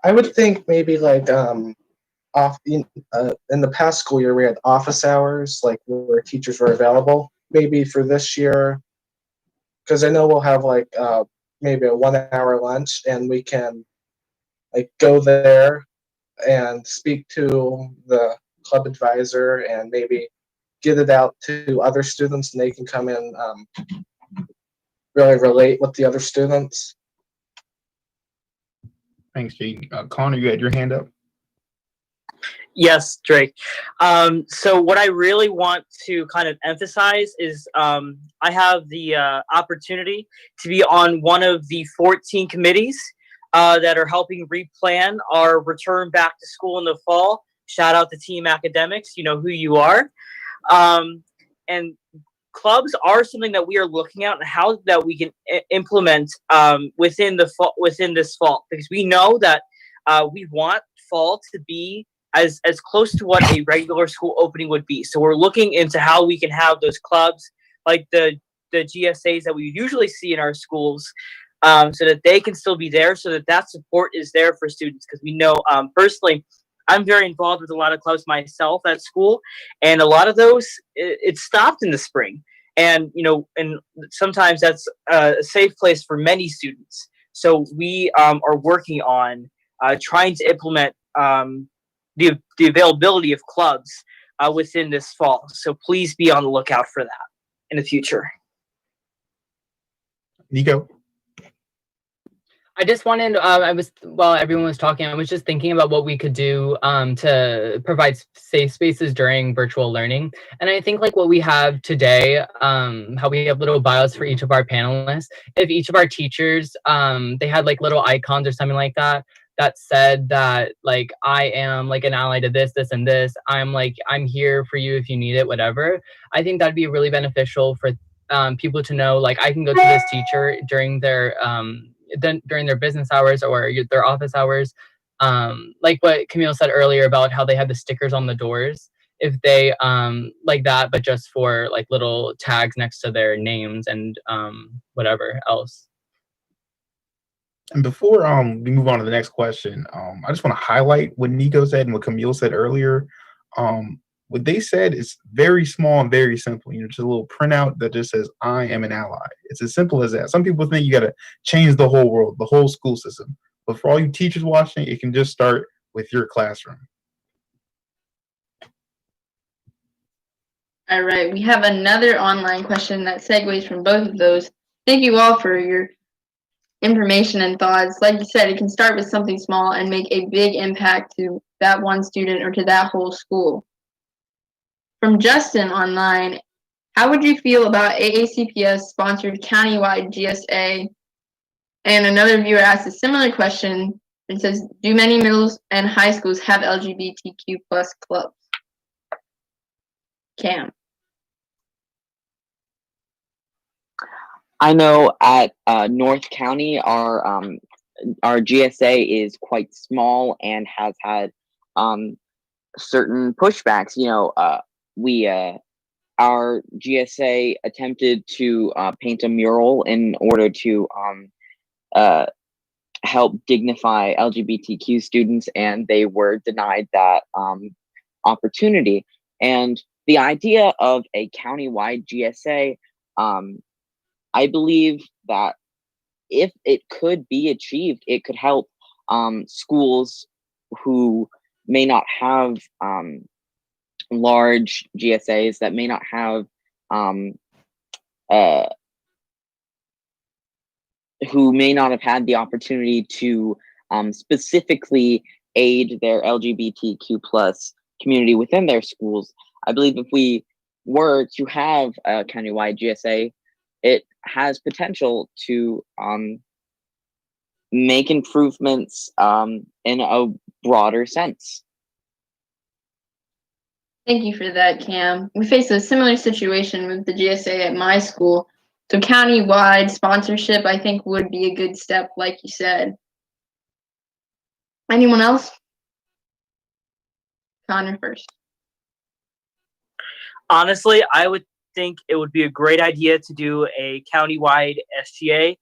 I would think maybe like in the past school year we had office hours, like where teachers were available. Maybe for this year, because I know we'll have like maybe a 1 hour lunch, and we can like go there and speak to the club advisor and maybe get it out to other students, and they can come in really relate with the other students. Thanks, Jaden. Connor, you had your hand up. Yes, Drake. So what I really want to kind of emphasize is I have the opportunity to be on one of the 14 committees that are helping replan our return back to school in the fall. Shout out to Team Academics. You know who you are. And clubs are something that we are looking at and how that we can implement within this fall, because we know that we want fall to be as close to what a regular school opening would be. So we're looking into how we can have those clubs like the GSAs that we usually see in our schools, so that they can still be there, so that support is there for students. Because we know personally, I'm very involved with a lot of clubs myself at school, and a lot of those it stopped in the spring, and and sometimes that's a safe place for many students. So we are working on trying to implement the availability of clubs within this fall. So please be on the lookout for that in the future. Nico. I just wanted, while everyone was talking, I was just thinking about what we could do to provide safe spaces during virtual learning. And I think like what we have today, how we have little bios for each of our panelists, if each of our teachers, they had like little icons or something like that, that said that like, I am like an ally to this, this, and this. I'm here for you if you need it, whatever. I think that'd be really beneficial for people to know, like, I can go to this teacher during their business hours or their office hours. Like what Camille said earlier about how they had the stickers on the doors, if they like that, but just for like little tags next to their names and whatever else. And before we move on to the next question, I just want to highlight what Nico said and what Camille said earlier. What they said is very small and very simple. You know, just a little printout that just says, "I am an ally." It's as simple as that. Some people think you got to change the whole world, the whole school system. But for all you teachers watching, it can just start with your classroom. All right, we have another online question that segues from both of those. Thank you all for your information and thoughts. Like you said, it can start with something small and make a big impact to that one student or to that whole school. From Justin online, how would you feel about AACPS sponsored Countywide GSA? And another viewer asked a similar question and says, do many middle and high schools have LGBTQ plus clubs? Cam. I know at North County, our GSA is quite small and has had certain pushbacks. You know, our GSA attempted to paint a mural in order to help dignify LGBTQ students, and they were denied that opportunity. And the idea of a countywide GSA, I believe that if it could be achieved, it could help schools who may not have large GSAs, that may not have who may not have had the opportunity to specifically aid their LGBTQ plus community within their schools. I believe if we were to have a countywide GSA, it has potential to make improvements in a broader sense. Thank you for that, Cam. We face a similar situation with the GSA at my school. So county-wide sponsorship, I think, would be a good step, like you said. Anyone else? Connor first. Honestly, I would think it would be a great idea to do a countywide SGA.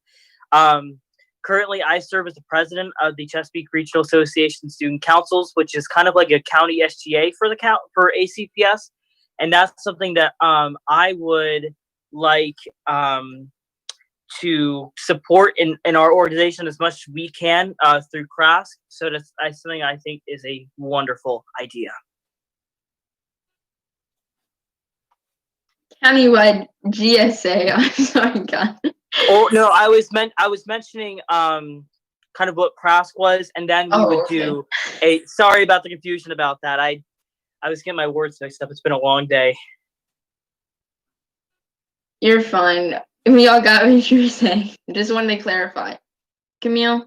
Currently, I serve as the president of the Chesapeake Regional Association Student Councils, which is kind of like a county SGA for ACPS, and that's something that I would like to support in our organization as much as we can through CRASC. So that's something I think is a wonderful idea. Countywide GSA. I'm sorry, God. Oh no, I was mentioning kind of what CRASC was, and then we would do a. Sorry about the confusion about that. I was getting my words mixed up. It's been a long day. You're fine. We all got what you were saying. Just wanted to clarify. Camille?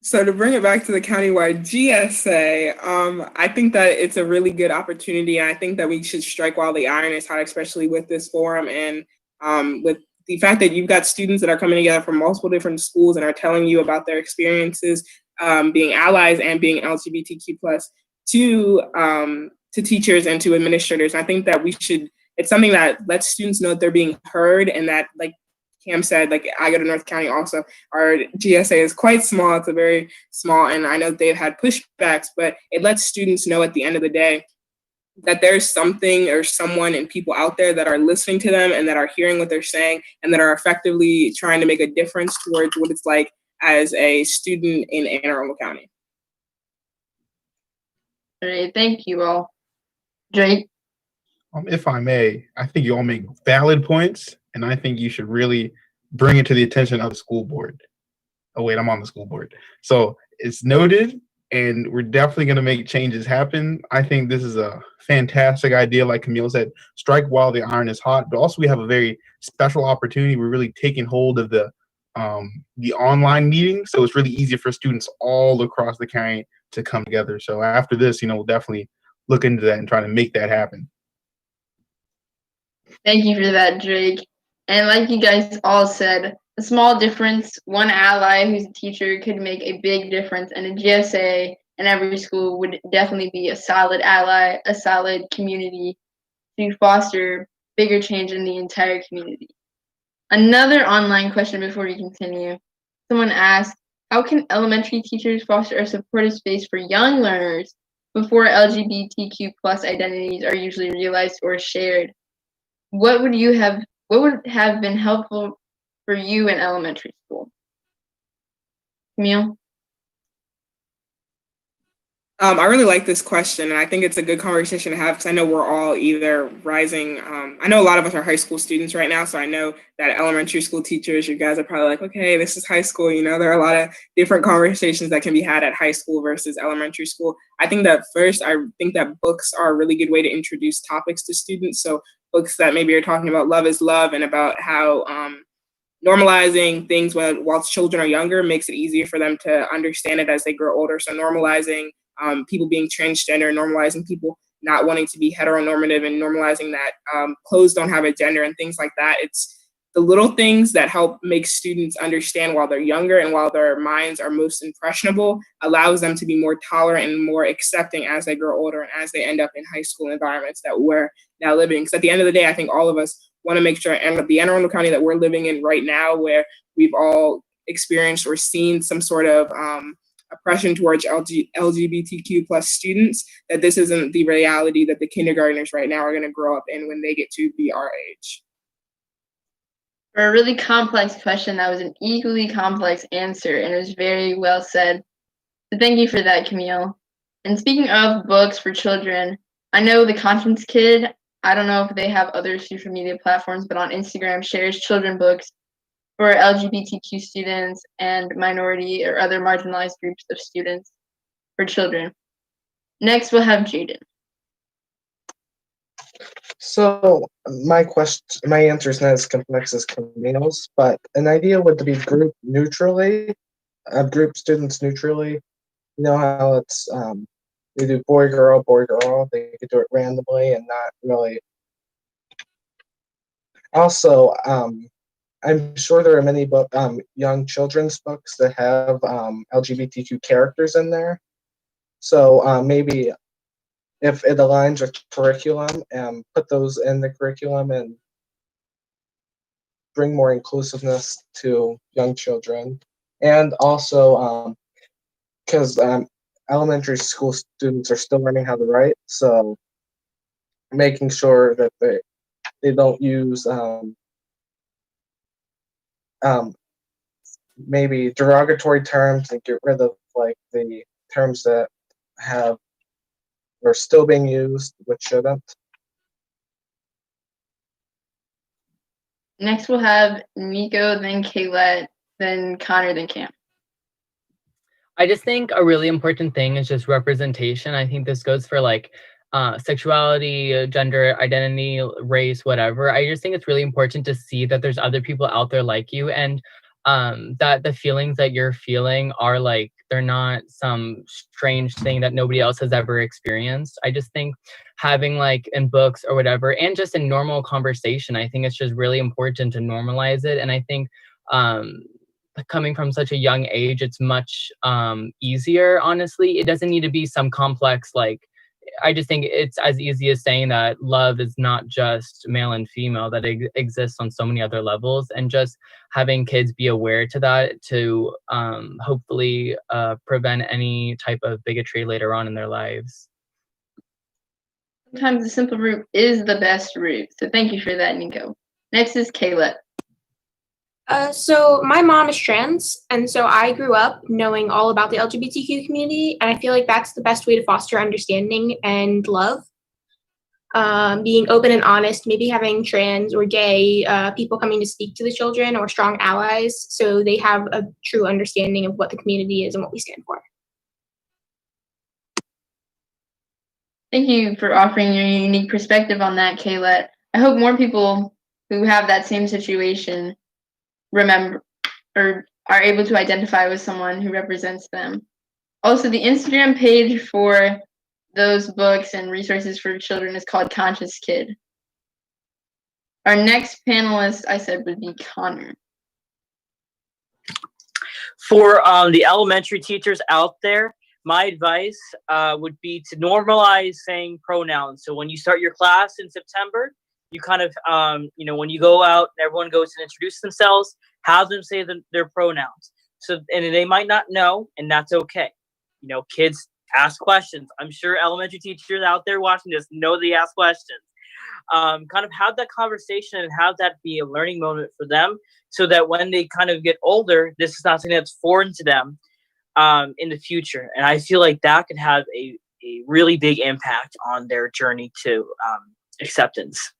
So to bring it back to the countywide GSA, I think that it's a really good opportunity, and I think that we should strike while the iron is hot, especially with this forum and with the fact that you've got students that are coming together from multiple different schools and are telling you about their experiences being allies and being LGBTQ plus to teachers and to administrators. I think that it's something that lets students know that they're being heard, and that, like Cam said, like I go to North County also, our GSA is quite small. It's a very small, and I know they've had pushbacks, but it lets students know at the end of the day that there's something or someone and people out there that are listening to them and that are hearing what they're saying and that are effectively trying to make a difference towards what it's like as a student in Anne Arundel County. All right, thank you all. Drake? If I may, I think you all make valid points, and I think you should really bring it to the attention of the school board. Oh wait, I'm on the school board. So it's noted, and we're definitely going to make changes happen. I think this is a fantastic idea. Like Camille said, strike while the iron is hot. But also, we have a very special opportunity. We're really taking hold of the online meeting, so it's really easy for students all across the county to come together. So after this, we'll definitely look into that and try to make that happen. Thank you for that, Drake. And like you guys all said, a small difference, one ally who's a teacher could make a big difference, and a GSA in every school would definitely be a solid ally, a solid community to foster bigger change in the entire community. Another online question before we continue. Someone asked, how can elementary teachers foster a supportive space for young learners before LGBTQ plus identities are usually realized or shared? What would have been helpful for you in elementary school? Camille? I really like this question, and I think it's a good conversation to have because I know we're all either rising. I know a lot of us are high school students right now, so I know that elementary school teachers, you guys are probably like, okay, this is high school. There are a lot of different conversations that can be had at high school versus elementary school. I think that books are a really good way to introduce topics to students. So books that maybe are talking about love is love and about how normalizing things while children are younger makes it easier for them to understand it as they grow older. So normalizing people being transgender, normalizing people not wanting to be heteronormative, and normalizing that clothes don't have a gender and things like that. It's the little things that help make students understand while they're younger and while their minds are most impressionable, allows them to be more tolerant and more accepting as they grow older and as they end up in high school environments that we're now living. Because at the end of the day, I think all of us want to make sure, and the Anne Arundel County that we're living in right now, where we've all experienced or seen some sort of oppression towards LGBTQ plus students, that this isn't the reality that the kindergartners right now are going to grow up in when they get to be our age. For a really complex question, that was an equally complex answer, and it was very well said. So thank you for that, Camille. And speaking of books for children, I know the Conscience Kid, I don't know if they have other social media platforms, but on Instagram shares children books for LGBTQ students and minority or other marginalized groups of students for children. Next, we'll have Jaden. So my answer is not as complex as Camille's, but an idea would be group students neutrally. You know how it's we do boy girl. They could do it randomly and not really. Also, I'm sure there are many young children's books that have LGBTQ characters in there. So maybe if it aligns with curriculum, put those in the curriculum and bring more inclusiveness to young children. And also, because elementary school students are still learning how to write, so making sure that they don't use maybe derogatory terms and get rid of the terms that are still being used, which shouldn't. Next, we'll have Nico, then Kaylette, then Connor, then Cam. I just think a really important thing is just representation. I think this goes for sexuality, gender identity, race, whatever. I just think it's really important to see that there's other people out there like you, and that the feelings that you're feeling are they're not some strange thing that nobody else has ever experienced. I just think having in books or whatever, and just in normal conversation, I think it's just really important to normalize it. And I think coming from such a young age, it's much easier, honestly. It doesn't need to be some complex, I just think it's as easy as saying that love is not just male and female, that it exists on so many other levels, and just having kids be aware to that to hopefully prevent any type of bigotry later on in their lives. Sometimes the simple route is the best route. So thank you for that, Nico. Next is Kaylette. So my mom is trans, and so I grew up knowing all about the LGBTQ community, and I feel like that's the best way to foster understanding and love. being open and honest, maybe having trans or gay people coming to speak to the children or strong allies so they have a true understanding of what the community is and what we stand for. Thank you for offering your unique perspective on that, Kayla. I hope more people who have that same situation remember or are able to identify with someone who represents them. Also, the Instagram page for those books and resources for children is called Conscious Kid. Our next panelist, I said, would be Connor. For the elementary teachers out there, my advice would be to normalize saying pronouns. So when you start your class in September, you kind of, when you go out and everyone goes and introduce themselves, have them say their pronouns. So, and they might not know, and that's okay. Kids ask questions. I'm sure elementary teachers out there watching this know they ask questions. Kind of have that conversation and have that be a learning moment for them so that when they kind of get older, this is not something that's foreign to them in the future. And I feel like that could have a really big impact on their journey to acceptance.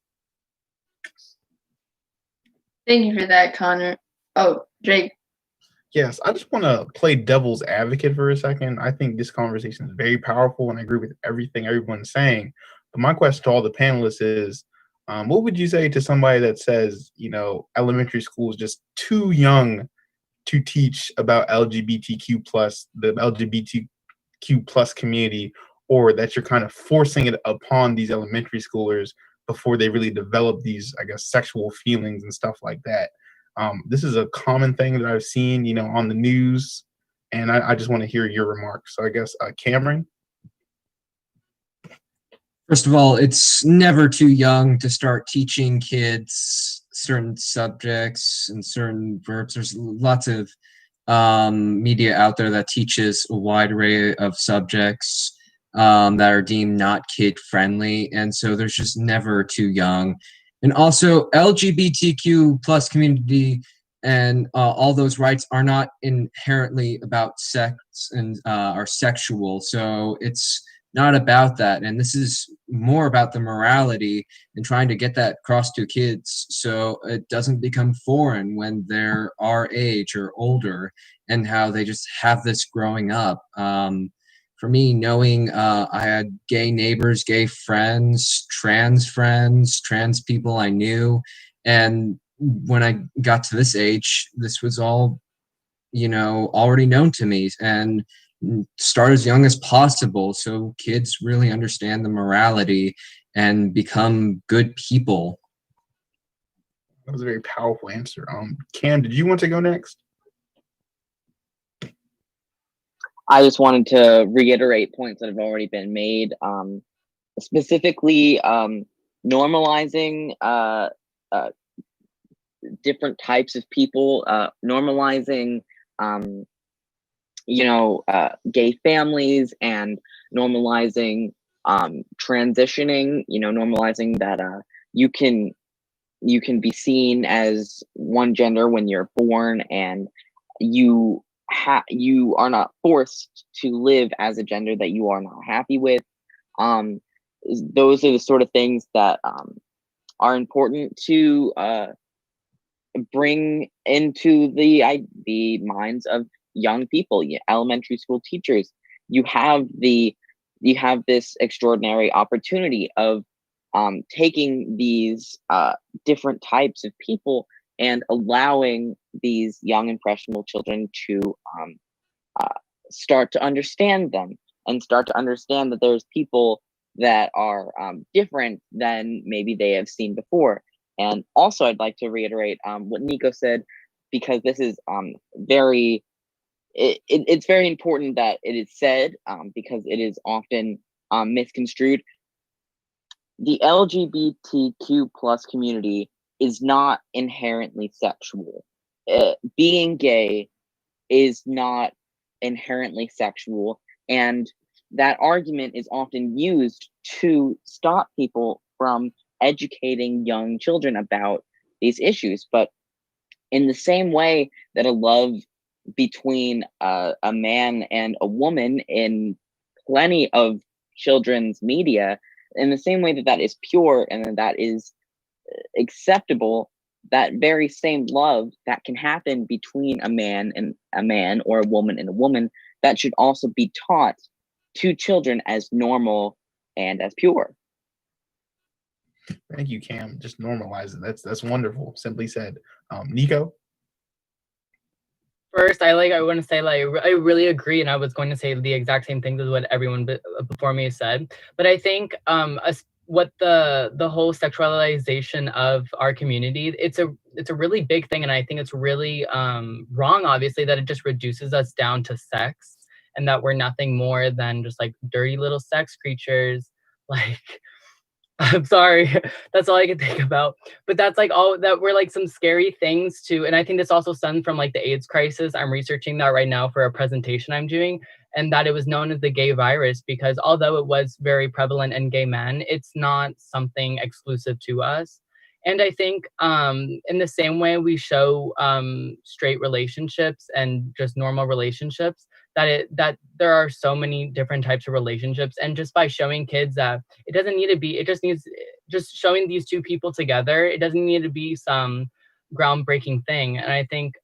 Thank you for that, Connor. Oh, Drake. Yes, I just want to play devil's advocate for a second. I think this conversation is very powerful, and I agree with everything everyone's saying. But my question to all the panelists is, what would you say to somebody that says, elementary school is just too young to teach about LGBTQ plus, the LGBTQ plus community, or that you're kind of forcing it upon these elementary schoolers before they really develop these, I guess, sexual feelings and stuff like that? This is a common thing that I've seen, on the news, and I just want to hear your remarks. So I guess, Cameron? First of all, it's never too young to start teaching kids certain subjects and certain verbs. There's lots of media out there that teaches a wide array of subjects that are deemed not kid-friendly, and so there's just never too young. And also, LGBTQ plus community and all those rights are not inherently about sex and are sexual. So it's not about that. And this is more about the morality and trying to get that across to kids so it doesn't become foreign when they're our age or older, and how they just have this growing up. For me, knowing I had gay neighbors, gay friends, trans people I knew, and when I got to this age, this was all, already known to me, and start as young as possible so kids really understand the morality and become good people. That was a very powerful answer. Cam, did you want to go next? I just wanted to reiterate points that have already been made, specifically normalizing different types of people, normalizing, gay families, and normalizing transitioning, normalizing that you can be seen as one gender when you're born, and you are not forced to live as a gender that you are not happy with. Those are the sort of things that are important to bring into the minds of young people, elementary school teachers. You have this extraordinary opportunity of taking these different types of people and allowing these young impressionable children to start to understand them and start to understand that there's people that are different than maybe they have seen before. And also, I'd like to reiterate what Nico said, because this is it's very important that it is said, because it is often misconstrued. The LGBTQ plus community is not inherently sexual. Being gay is not inherently sexual, and that argument is often used to stop people from educating young children about these issues. But in the same way that a love between a man and a woman in plenty of children's media, in the same way that that is pure and that is acceptable, that very same love that can happen between a man and a man, or a woman and a woman, that should also be taught to children as normal and as pure. Thank you, Cam. Just normalize it. That's wonderful. Simply said. Nico? First, I want to say, like, I really agree, and I was going to say the exact same thing as what everyone before me said. But I think what the whole sexualization of our community, it's a really big thing, and I think it's really wrong, obviously, that it just reduces us down to sex, and that we're nothing more than just like dirty little sex creatures, like. I'm sorry, that's all I can think about. But that's like all that we're like some scary things too. And I think this also stems from like the AIDS crisis. I'm researching that right now for a presentation I'm doing, and that it was known as the gay virus because although it was very prevalent in gay men, it's not something exclusive to us. And I think in the same way we show straight relationships and just normal relationships, that there are so many different types of relationships, and just by showing kids that it doesn't need to be, it just needs, just showing these two people together, it doesn't need to be some groundbreaking thing. And I think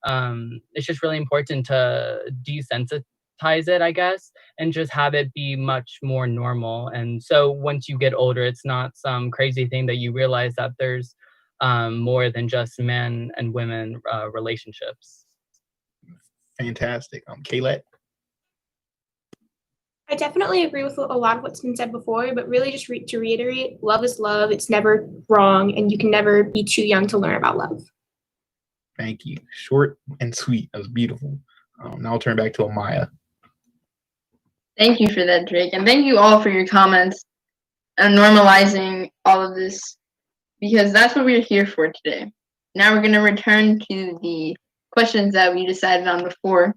it's just really important to desensitize it, I guess, and just have it be much more normal. And so once you get older, it's not some crazy thing that you realize that there's more than just men and women relationships. Fantastic. Kayla? I definitely agree with a lot of what's been said before, but really just to reiterate, love is love. It's never wrong, and you can never be too young to learn about love. Thank you. Short and sweet. That was beautiful. Now I'll turn back to Amaya. Thank you for that, Drake, and thank you all for your comments and normalizing all of this, because that's what we're here for today. Now we're going to return to the questions that we decided on before.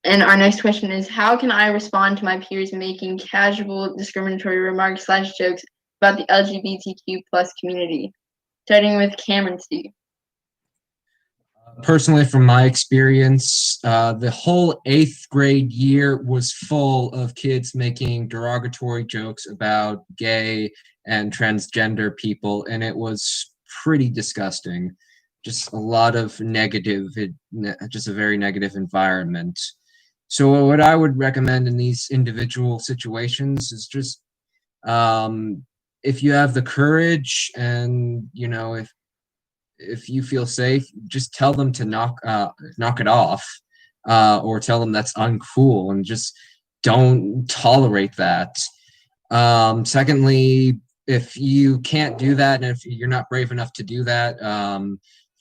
And our next question is, how can I respond to my peers making casual discriminatory remarks / jokes about the LGBTQ plus community? Starting with Cameron C. Personally, from my experience, the whole 8th grade year was full of kids making derogatory jokes about gay and transgender people, and it was pretty disgusting. Just a lot of negative, just a very negative environment. So what I would recommend in these individual situations is just, if you have the courage and, you know, if you feel safe, just tell them to knock it off, or tell them that's uncool, and just don't tolerate that. Secondly, if you can't do that, and if you're not brave enough to do that,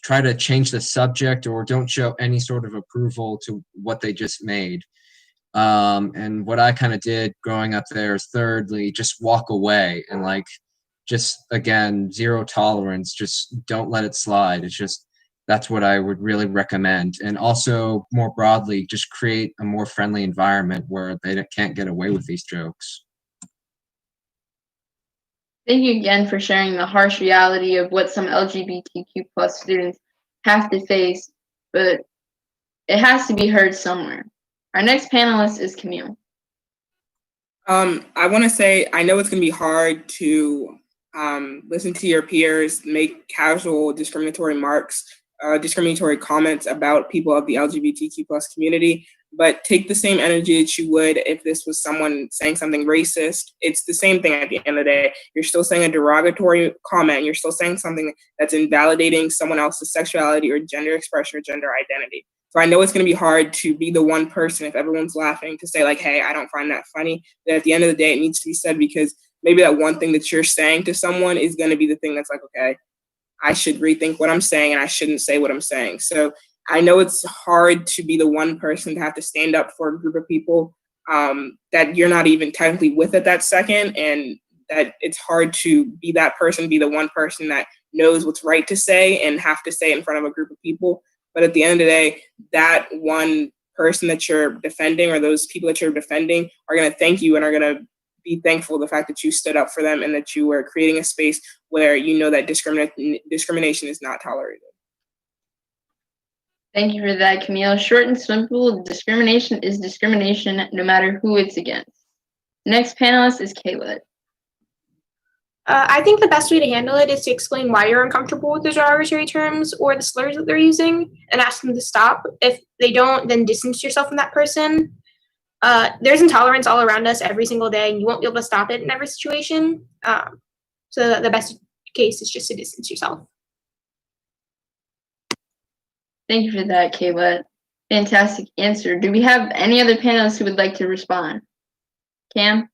try to change the subject, or don't show any sort of approval to what they just made. And what I kind of did growing up there is, thirdly, just walk away, and like, just again, zero tolerance, just don't let it slide. It's just, that's what I would really recommend. And also, more broadly, just create a more friendly environment where they can't get away with these jokes. Thank you again for sharing the harsh reality of what some LGBTQ plus students have to face, but it has to be heard somewhere. Our next panelist is Camille. I want to say, I know it's going to be hard to listen to your peers make casual discriminatory comments about people of the LGBTQ plus community, but take the same energy that you would if this was someone saying something racist. It's the same thing at the end of the day. You're still saying a derogatory comment. You're still saying something that's invalidating someone else's sexuality or gender expression or gender identity. So I know it's going to be hard to be the one person, if everyone's laughing, to say like, hey, I don't find that funny. But at the end of the day, it needs to be said, because maybe that one thing that you're saying to someone is going to be the thing that's like, okay, I should rethink what I'm saying, and I shouldn't say what I'm saying. So I know it's hard to be the one person to have to stand up for a group of people that you're not even technically with at that second, and that it's hard to be that person, be the one person that knows what's right to say and have to say it in front of a group of people. But at the end of the day, that one person that you're defending, or those people that you're defending, are going to thank you and are going to be thankful the fact that you stood up for them and that you were creating a space where you know that discrimination is not tolerated. Thank you for that, Camille. Short and simple, discrimination is discrimination no matter who it's against. Next panelist is Kayla. I think the best way to handle it is to explain why you're uncomfortable with those arbitrary terms or the slurs that they're using and ask them to stop. If they don't, then distance yourself from that person. There's intolerance all around us every single day, and you won't be able to stop it in every situation. So the best case is just to distance yourself. Thank you for that, Kayla. Fantastic answer. Do we have any other panelists who would like to respond? Cam?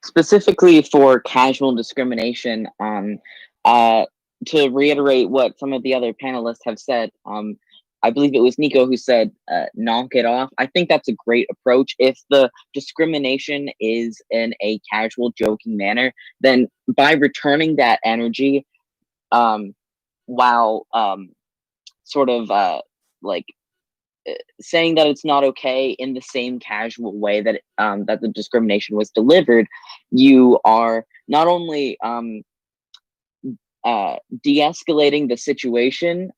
Specifically for casual discrimination, to reiterate what some of the other panelists have said, I believe it was Nico who said, knock it off. I think that's a great approach. If the discrimination is in a casual, joking manner, then by returning that energy, while sort of like saying that it's not okay in the same casual way that that the discrimination was delivered, you are not only de-escalating the situation,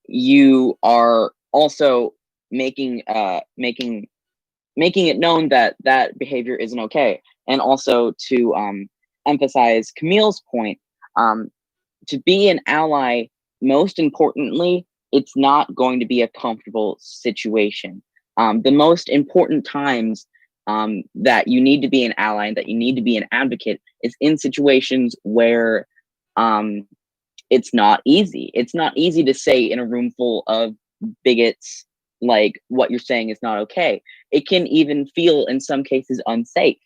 you are also making it known that that behavior isn't okay. And also to emphasize Camille's point, to be an ally, most importantly, it's not going to be a comfortable situation. The most important times that you need to be an ally and that you need to be an advocate is in situations where it's not easy. It's not easy to say in a room full of bigots, like, what you're saying is not okay. It can even feel in some cases unsafe.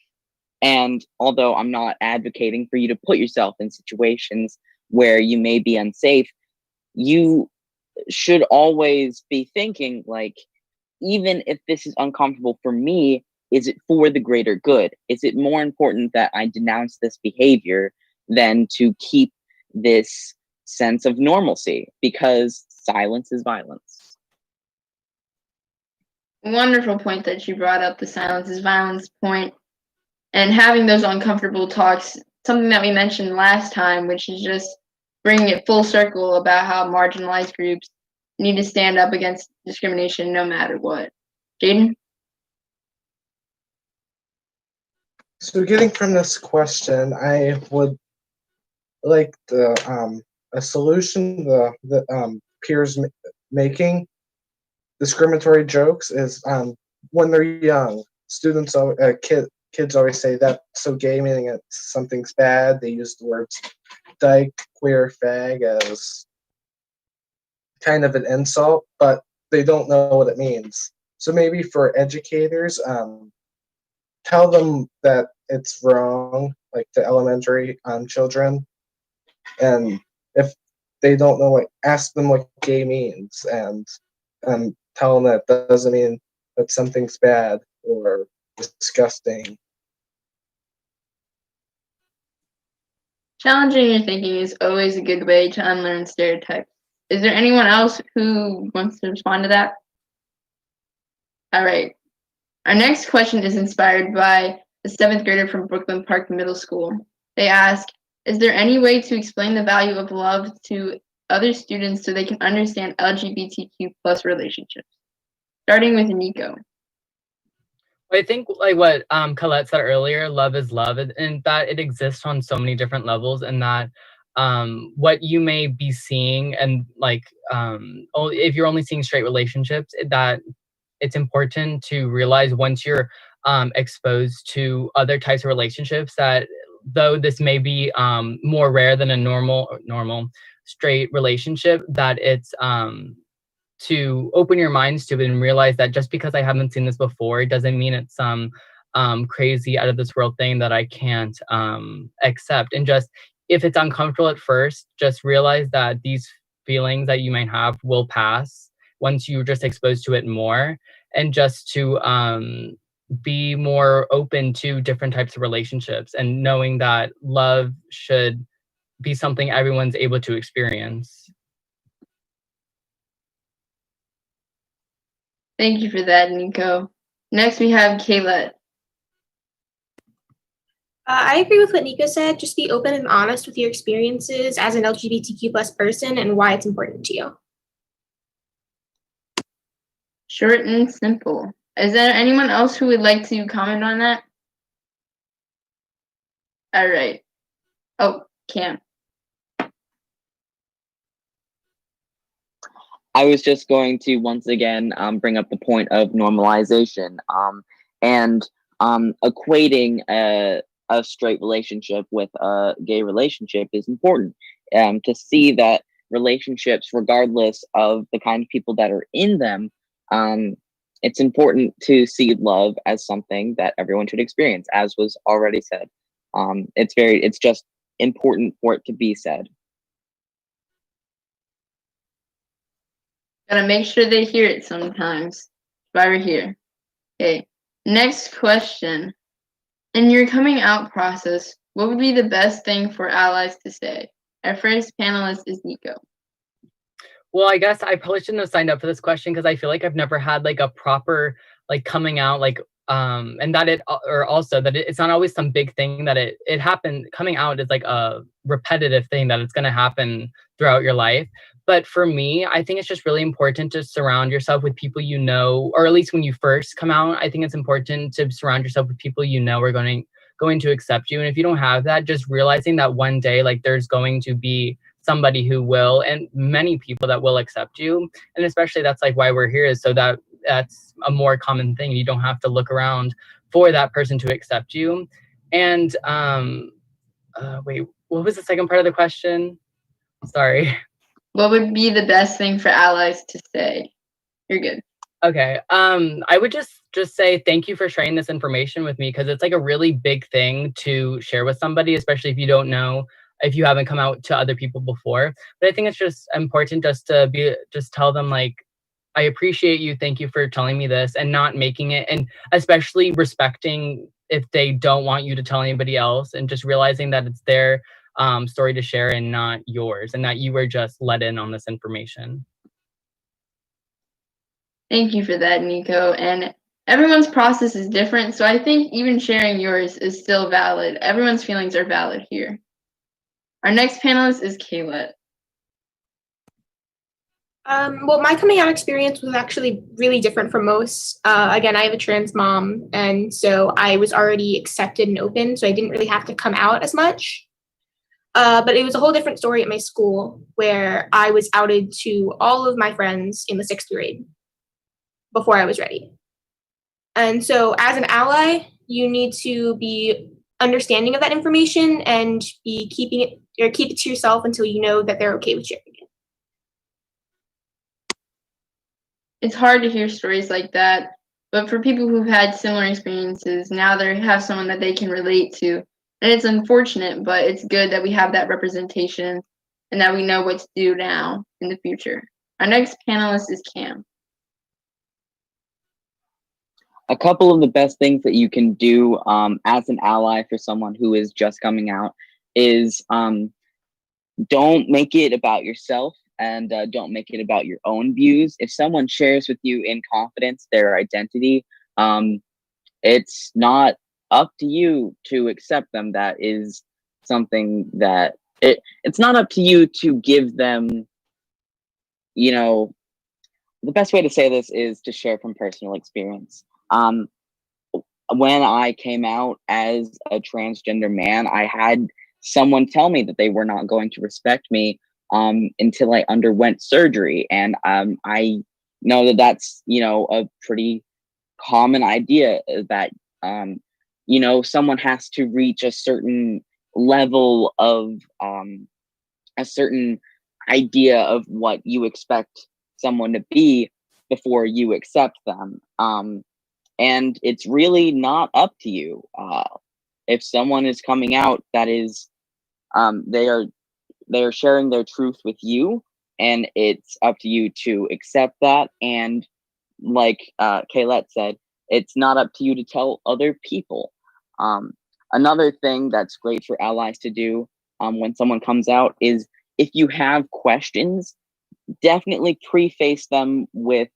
And although I'm not advocating for you to put yourself in situations where you may be unsafe, you should always be thinking, like, even if this is uncomfortable for me, is it for the greater good? Is it more important that I denounce this behavior than to keep this sense of normalcy? Because silence is violence. Wonderful point that you brought up, the silence is violence point. And having those uncomfortable talks, something that we mentioned last time, which is just bringing it full circle about how marginalized groups need to stand up against discrimination no matter what. Jaden? So getting from this question, I would like the a solution the peers making discriminatory jokes is when they're young. Students, kids always say that's so gay, meaning it's something's bad. They use the words dyke, queer, fag as kind of an insult, but they don't know what it means. So maybe for educators, tell them that it's wrong, like the elementary children, and if they don't know, like, ask them what gay means, and tell them that doesn't mean that something's bad or disgusting. Challenging your thinking is always a good way to unlearn stereotypes. Is there anyone else who wants to respond to that? All right. Our next question is inspired by a 7th grader from Brooklyn Park Middle School. They ask, is there any way to explain the value of love to other students so they can understand LGBTQ plus relationships? Starting with Nico. I think, like what Colette said earlier, love is love, and that it exists on so many different levels, and that what you may be seeing, and like if you're only seeing straight relationships, that it's important to realize once you're exposed to other types of relationships, that though this may be more rare than a normal straight relationship, that it's to open your minds to it and realize that just because I haven't seen this before, it doesn't mean it's some crazy out of this world thing that I can't accept. And just, if it's uncomfortable at first, just realize that these feelings that you might have will pass once you're just exposed to it more, and just to be more open to different types of relationships, and knowing that love should be something everyone's able to experience. Thank you for that, Nico. Next, we have Kayla. I agree with what Nico said. Just be open and honest with your experiences as an LGBTQ plus person and why it's important to you. Short and simple. Is there anyone else who would like to comment on that? All right. Oh, Cam. I was just going to once again bring up the point of normalization and equating a straight relationship with a gay relationship is important to see that relationships, regardless of the kind of people that are in them, it's important to see love as something that everyone should experience, as was already said. It's just important for it to be said. Gotta make sure they hear it sometimes. Why we're here. Okay. Next question. In your coming out process, what would be the best thing for allies to say? Our first panelist is Nico. Well, I guess I probably shouldn't have signed up for this question because I feel like I've never had like a proper like coming out and that it's not always some big thing that it happened. Coming out is like a repetitive thing that it's going to happen throughout your life. But for me, I think it's just really important to surround yourself with people you know, or at least when you first come out, I think it's important to surround yourself with people you know are going to accept you. And if you don't have that, just realizing that one day, like there's going to be somebody who will, and many people that will accept you. And especially that's like why we're here, is so that that's a more common thing. You don't have to look around for that person to accept you. And wait, what was the second part of the question? Sorry. What would be the best thing for allies to say? You're good. Okay. I would just say thank you for sharing this information with me, because it's like a really big thing to share with somebody, especially if you don't know, if you haven't come out to other people before. But I think it's just important just tell them like, I appreciate you. Thank you for telling me this, and not making it, and especially respecting if they don't want you to tell anybody else, and just realizing that it's their story to share and not yours, and that you were just let in on this information. Thank you for that, Nico. And everyone's process is different, so I think even sharing yours is still valid. Everyone's feelings are valid here. Our next panelist is Kayla. Well, my coming out experience was actually really different from most. Again, I have a trans mom, and so I was already accepted and open, so I didn't really have to come out as much. But it was a whole different story at my school, where I was outed to all of my friends in the 6th grade before I was ready. And so as an ally, you need to be understanding of that information and be keep it to yourself until you know that they're okay with sharing it. It's hard to hear stories like that, but for people who've had similar experiences, now they have someone that they can relate to. And it's unfortunate, but it's good that we have that representation and that we know what to do now in the future. Our next panelist is Cam. A couple of the best things that you can do as an ally for someone who is just coming out is don't make it about yourself, and don't make it about your own views. If someone shares with you in confidence their identity, it's not up to you to accept them. That is something that it's not up to you to give them, you know, the best way to say this is to share from personal experience. When I came out as a transgender man, I had someone tell me that they were not going to respect me until I underwent surgery. And I know that that's, a pretty common idea that, someone has to reach a certain level of a certain idea of what you expect someone to be before you accept them. And it's really not up to you. If someone is coming out, that is, they are sharing their truth with you, and it's up to you to accept that. And like Kaylette said, it's not up to you to tell other people. Another thing that's great for allies to do when someone comes out is, if you have questions, definitely preface them with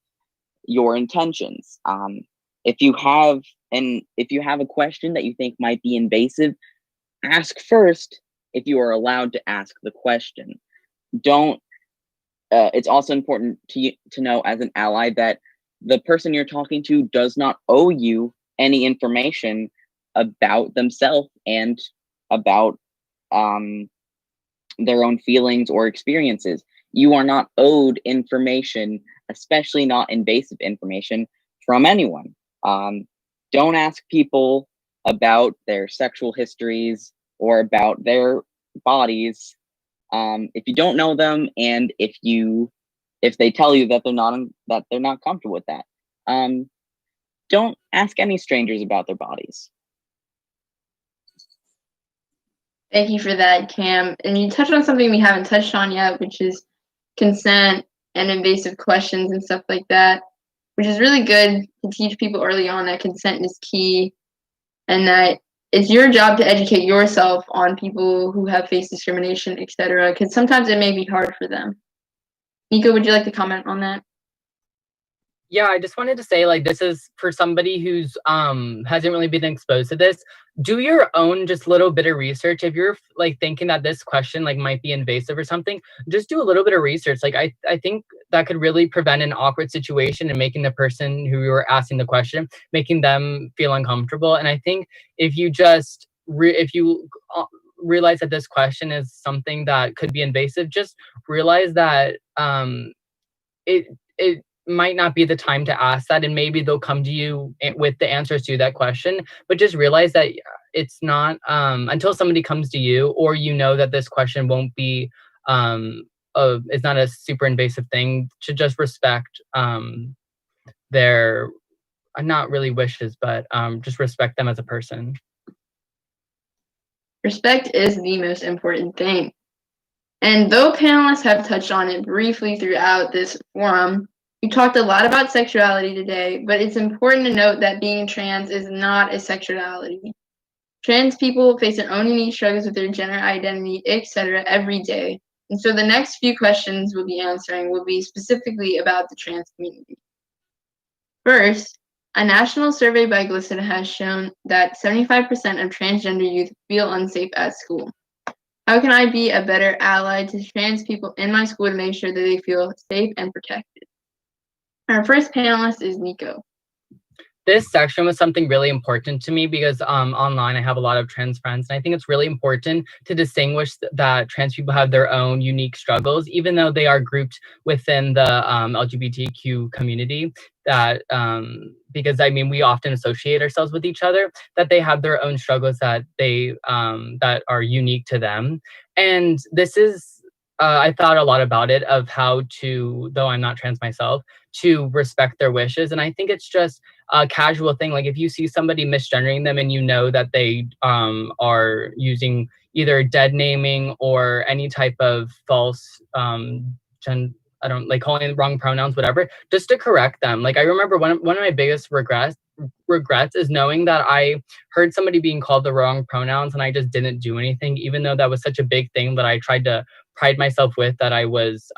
your intentions. If you have a question that you think might be invasive, ask first if you are allowed to ask the question. Don't. It's also important to know as an ally that the person you're talking to does not owe you any information about themselves and about their own feelings or experiences. You are not owed information, especially not invasive information, from anyone. Don't ask people about their sexual histories or about their bodies if you don't know them, and if they tell you that they're not comfortable with that. Don't ask any strangers about their bodies. Thank you for that, Cam. And you touched on something we haven't touched on yet, which is consent and invasive questions and stuff like that, which is really good to teach people early on that consent is key and that it's your job to educate yourself on people who have faced discrimination, etc., because sometimes it may be hard for them. Nico, would you like to comment on that? Yeah, I just wanted to say, like, this is for somebody who's hasn't really been exposed to this. Do your own just little bit of research. If you're like thinking that this question like might be invasive or something, just do a little bit of research. Like I think that could really prevent an awkward situation and making the person who you were asking the question, making them feel uncomfortable. And I think if you just realize that this question is something that could be invasive, just realize that it might not be the time to ask that, and maybe they'll come to you with the answers to that question. But just realize that it's not until somebody comes to you, or you know that this question won't be it's not a super invasive thing, to just respect their not really wishes, but just respect them as a person. Respect is the most important thing. And though panelists have touched on it briefly throughout this forum, we talked a lot about sexuality today, but it's important to note that being trans is not a sexuality. Trans people face their own unique struggles with their gender identity, etc. every day. And so the next few questions we'll be answering will be specifically about the trans community. First, a national survey by GLSEN has shown that 75% of transgender youth feel unsafe at school. How can I be a better ally to trans people in my school to make sure that they feel safe and protected? Our first panelist is Nico. This section was something really important to me because online I have a lot of trans friends, and I think it's really important to distinguish that trans people have their own unique struggles, even though they are grouped within the LGBTQ community. That because I mean we often associate ourselves with each other, that they have their own struggles that they that are unique to them, and this is. I thought a lot about it, of how to, though I'm not trans myself, to respect their wishes. And I think it's just a casual thing. Like if you see somebody misgendering them and you know that they are using either dead naming or any type of false I don't like calling the wrong pronouns, whatever, just to correct them. Like I remember one of my biggest regrets is knowing that I heard somebody being called the wrong pronouns and I just didn't do anything, even though that was such a big thing that I tried to pride myself with, that I was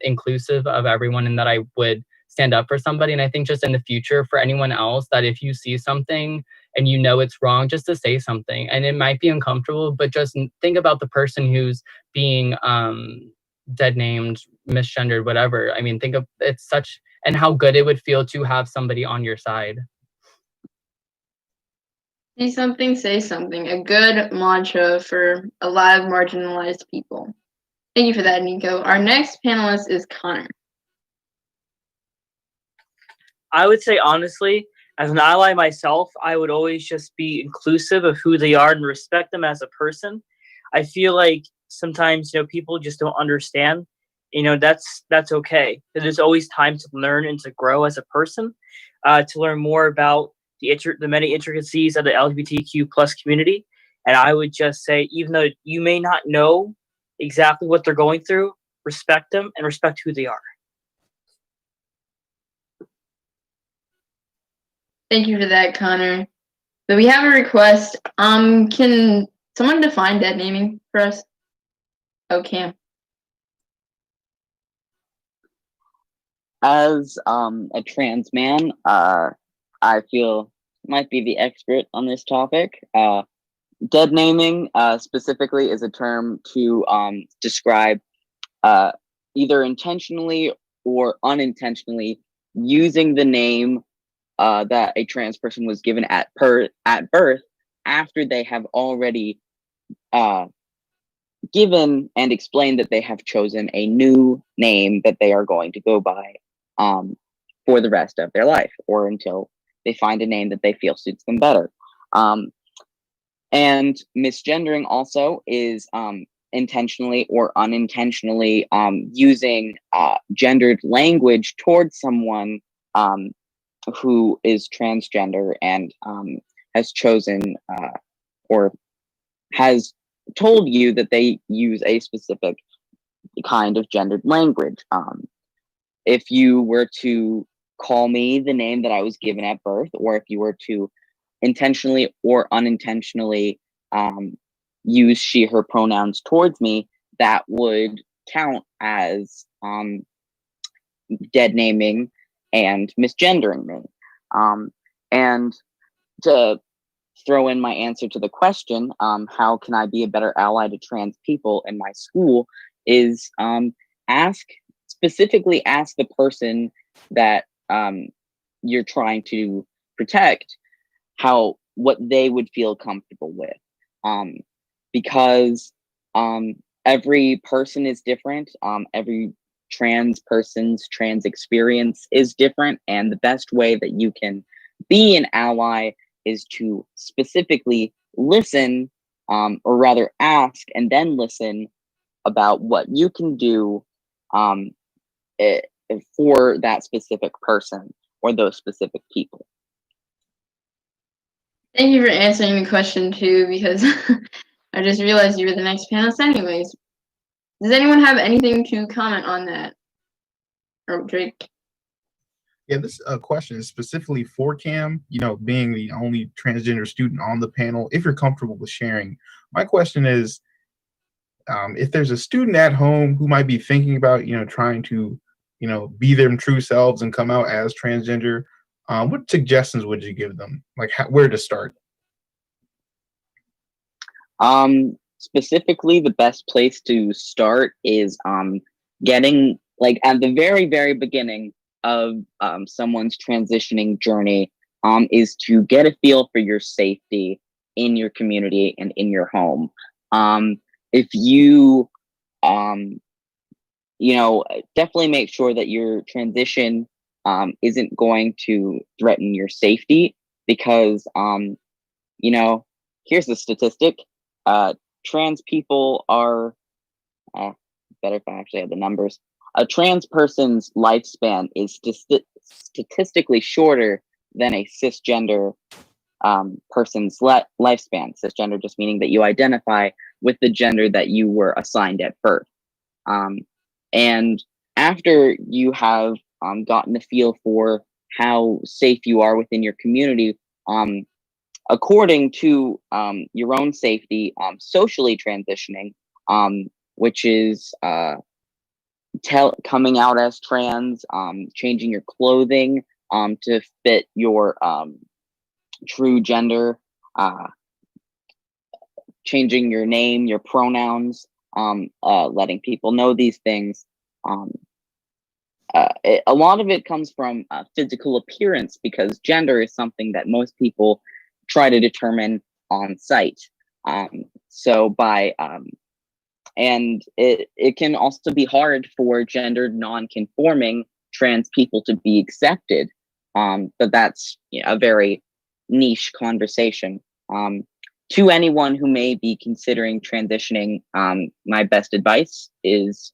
inclusive of everyone and that I would stand up for somebody. And I think just in the future for anyone else, that if you see something and you know it's wrong, just to say something. And it might be uncomfortable, but just think about the person who's being dead named, misgendered, whatever. I mean, think of it's such, and how good it would feel to have somebody on your side. See something, say something. A good mantra for a lot of marginalized people. Thank you for that, Nico. Our next panelist is Connor. I would say, honestly, as an ally myself, I would always just be inclusive of who they are and respect them as a person. I feel like sometimes, people just don't understand. That's okay. There's always time to learn and to grow as a person, to learn more about the many intricacies of the LGBTQ plus community. And I would just say, even though you may not know exactly what they're going through, respect them and respect who they are. Thank you for that, Connor. So we have a request. Can someone define dead naming for us? Oh, Cam. As a trans man, I feel might be the expert on this topic. Dead naming specifically is a term to describe either intentionally or unintentionally using the name that a trans person was given at birth after they have already given and explained that they have chosen a new name that they are going to go by for the rest of their life, or until they find a name that they feel suits them better. And misgendering also is intentionally or unintentionally using gendered language towards someone who is transgender and has chosen or has told you that they use a specific kind of gendered language. If you were to call me the name that I was given at birth, or if you were to intentionally or unintentionally use she, her pronouns towards me, that would count as dead naming and misgendering me. And to throw in my answer to the question, how can I be a better ally to trans people in my school, is specifically ask the person that you're trying to protect what they would feel comfortable with. Because every person is different. Every trans person's trans experience is different, and the best way that you can be an ally is to specifically listen, or rather ask and then listen about what you can do for that specific person or those specific people. Thank you for answering the question too, because I just realized you were the next panelist anyways. Does anyone have anything to comment on that? Or Drake? Yeah, this question is specifically for Cam, being the only transgender student on the panel, if you're comfortable with sharing. My question is, if there's a student at home who might be thinking about, trying to, be their true selves and come out as transgender, what suggestions would you give them? Like where to start? Specifically, the best place to start is getting, like, at the very, very beginning of someone's transitioning journey, is to get a feel for your safety in your community and in your home. If you, definitely make sure that your transition isn't going to threaten your safety, because, here's the statistic. Trans people are, better if I actually have the numbers. A trans person's lifespan is statistically shorter than a cisgender person's lifespan. Cisgender just meaning that you identify with the gender that you were assigned at birth. And after you have gotten a feel for how safe you are within your community, according to your own safety, socially transitioning, which is coming out as trans, changing your clothing to fit your true gender, changing your name, your pronouns, letting people know these things. A lot of it comes from physical appearance, because gender is something that most people try to determine on site. And it can also be hard for gendered non-conforming trans people to be accepted. But that's a very niche conversation. To anyone who may be considering transitioning, my best advice is,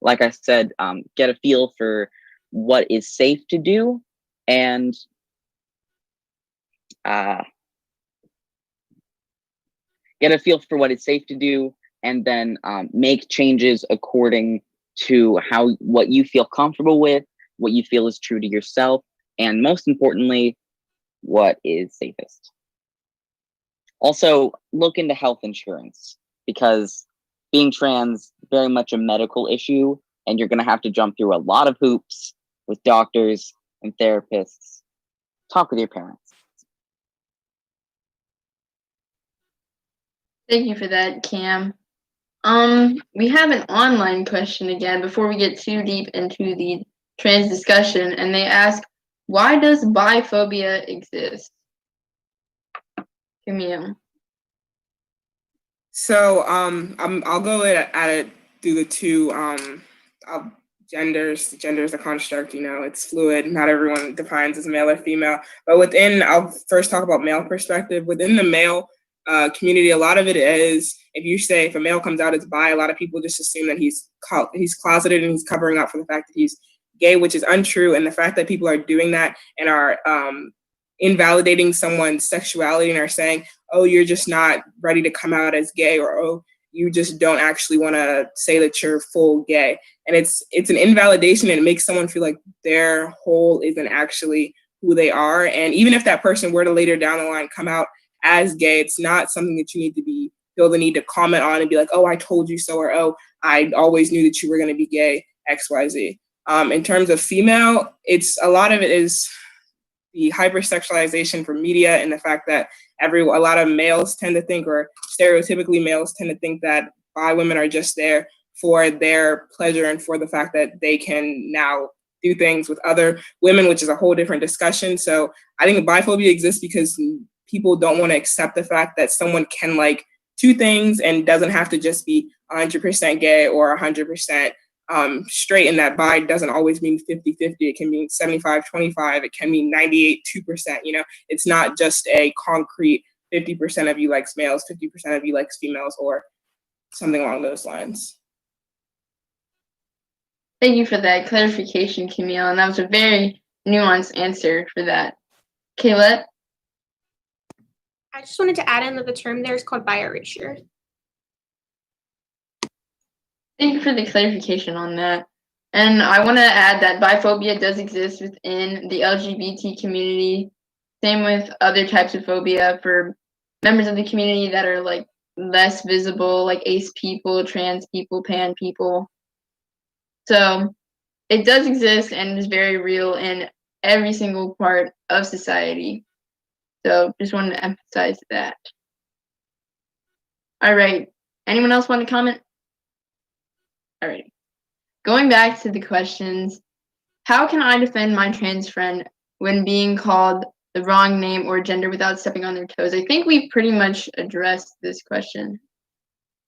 like I said, get a feel for what is safe to do, and then make changes according to what you feel comfortable with, what you feel is true to yourself, and most importantly, what is safest. Also, look into health insurance, because being trans, very much a medical issue, and you're going to have to jump through a lot of hoops with doctors and therapists. Talk with your parents. Thank you for that, Cam. We have an online question again before we get too deep into the trans discussion, and they ask, why does biphobia exist? Camille. So I'll go at it through the two genders. Gender is a construct, it's fluid. Not everyone defines as male or female. But I'll first talk about male perspective. Within the male community, a lot of it is, if a male comes out as bi, a lot of people just assume that he's closeted and he's covering up for the fact that he's gay, which is untrue. And the fact that people are doing that and are invalidating someone's sexuality and are saying, oh, you're just not ready to come out as gay, or oh, you just don't actually want to say that you're full gay. And it's an invalidation, and it makes someone feel like their whole isn't actually who they are. And even if that person were to later down the line come out as gay, it's not something that you need to feel the need to comment on and be like, oh, I told you so, or oh, I always knew that you were going to be gay, XYZ. In terms of female, a lot of it is the hypersexualization for media, and the fact that a lot of males tend to think, or stereotypically males tend to think, that bi women are just there for their pleasure and for the fact that they can now do things with other women, which is a whole different discussion. So I think biphobia exists because people don't want to accept the fact that someone can like two things and doesn't have to just be 100% gay or 100% straight, and that bi doesn't always mean 50-50. It can mean 75-25. It can mean 98-2%. It's not just a concrete 50% of you likes males, 50% of you likes females, or something along those lines. Thank you for that clarification, Camille, and that was a very nuanced answer for that. Kayla? I just wanted to add in that the term there is called bi-erasure. Thank you for the clarification on that. And I want to add that biphobia does exist within the LGBT community. Same with other types of phobia for members of the community that are like less visible, like ace people, trans people, pan people. So it does exist and is very real in every single part of society. So just wanted to emphasize that. All right. Anyone else want to comment? All right. Going back to the questions, how can I defend my trans friend when being called the wrong name or gender without stepping on their toes? I think we pretty much addressed this question,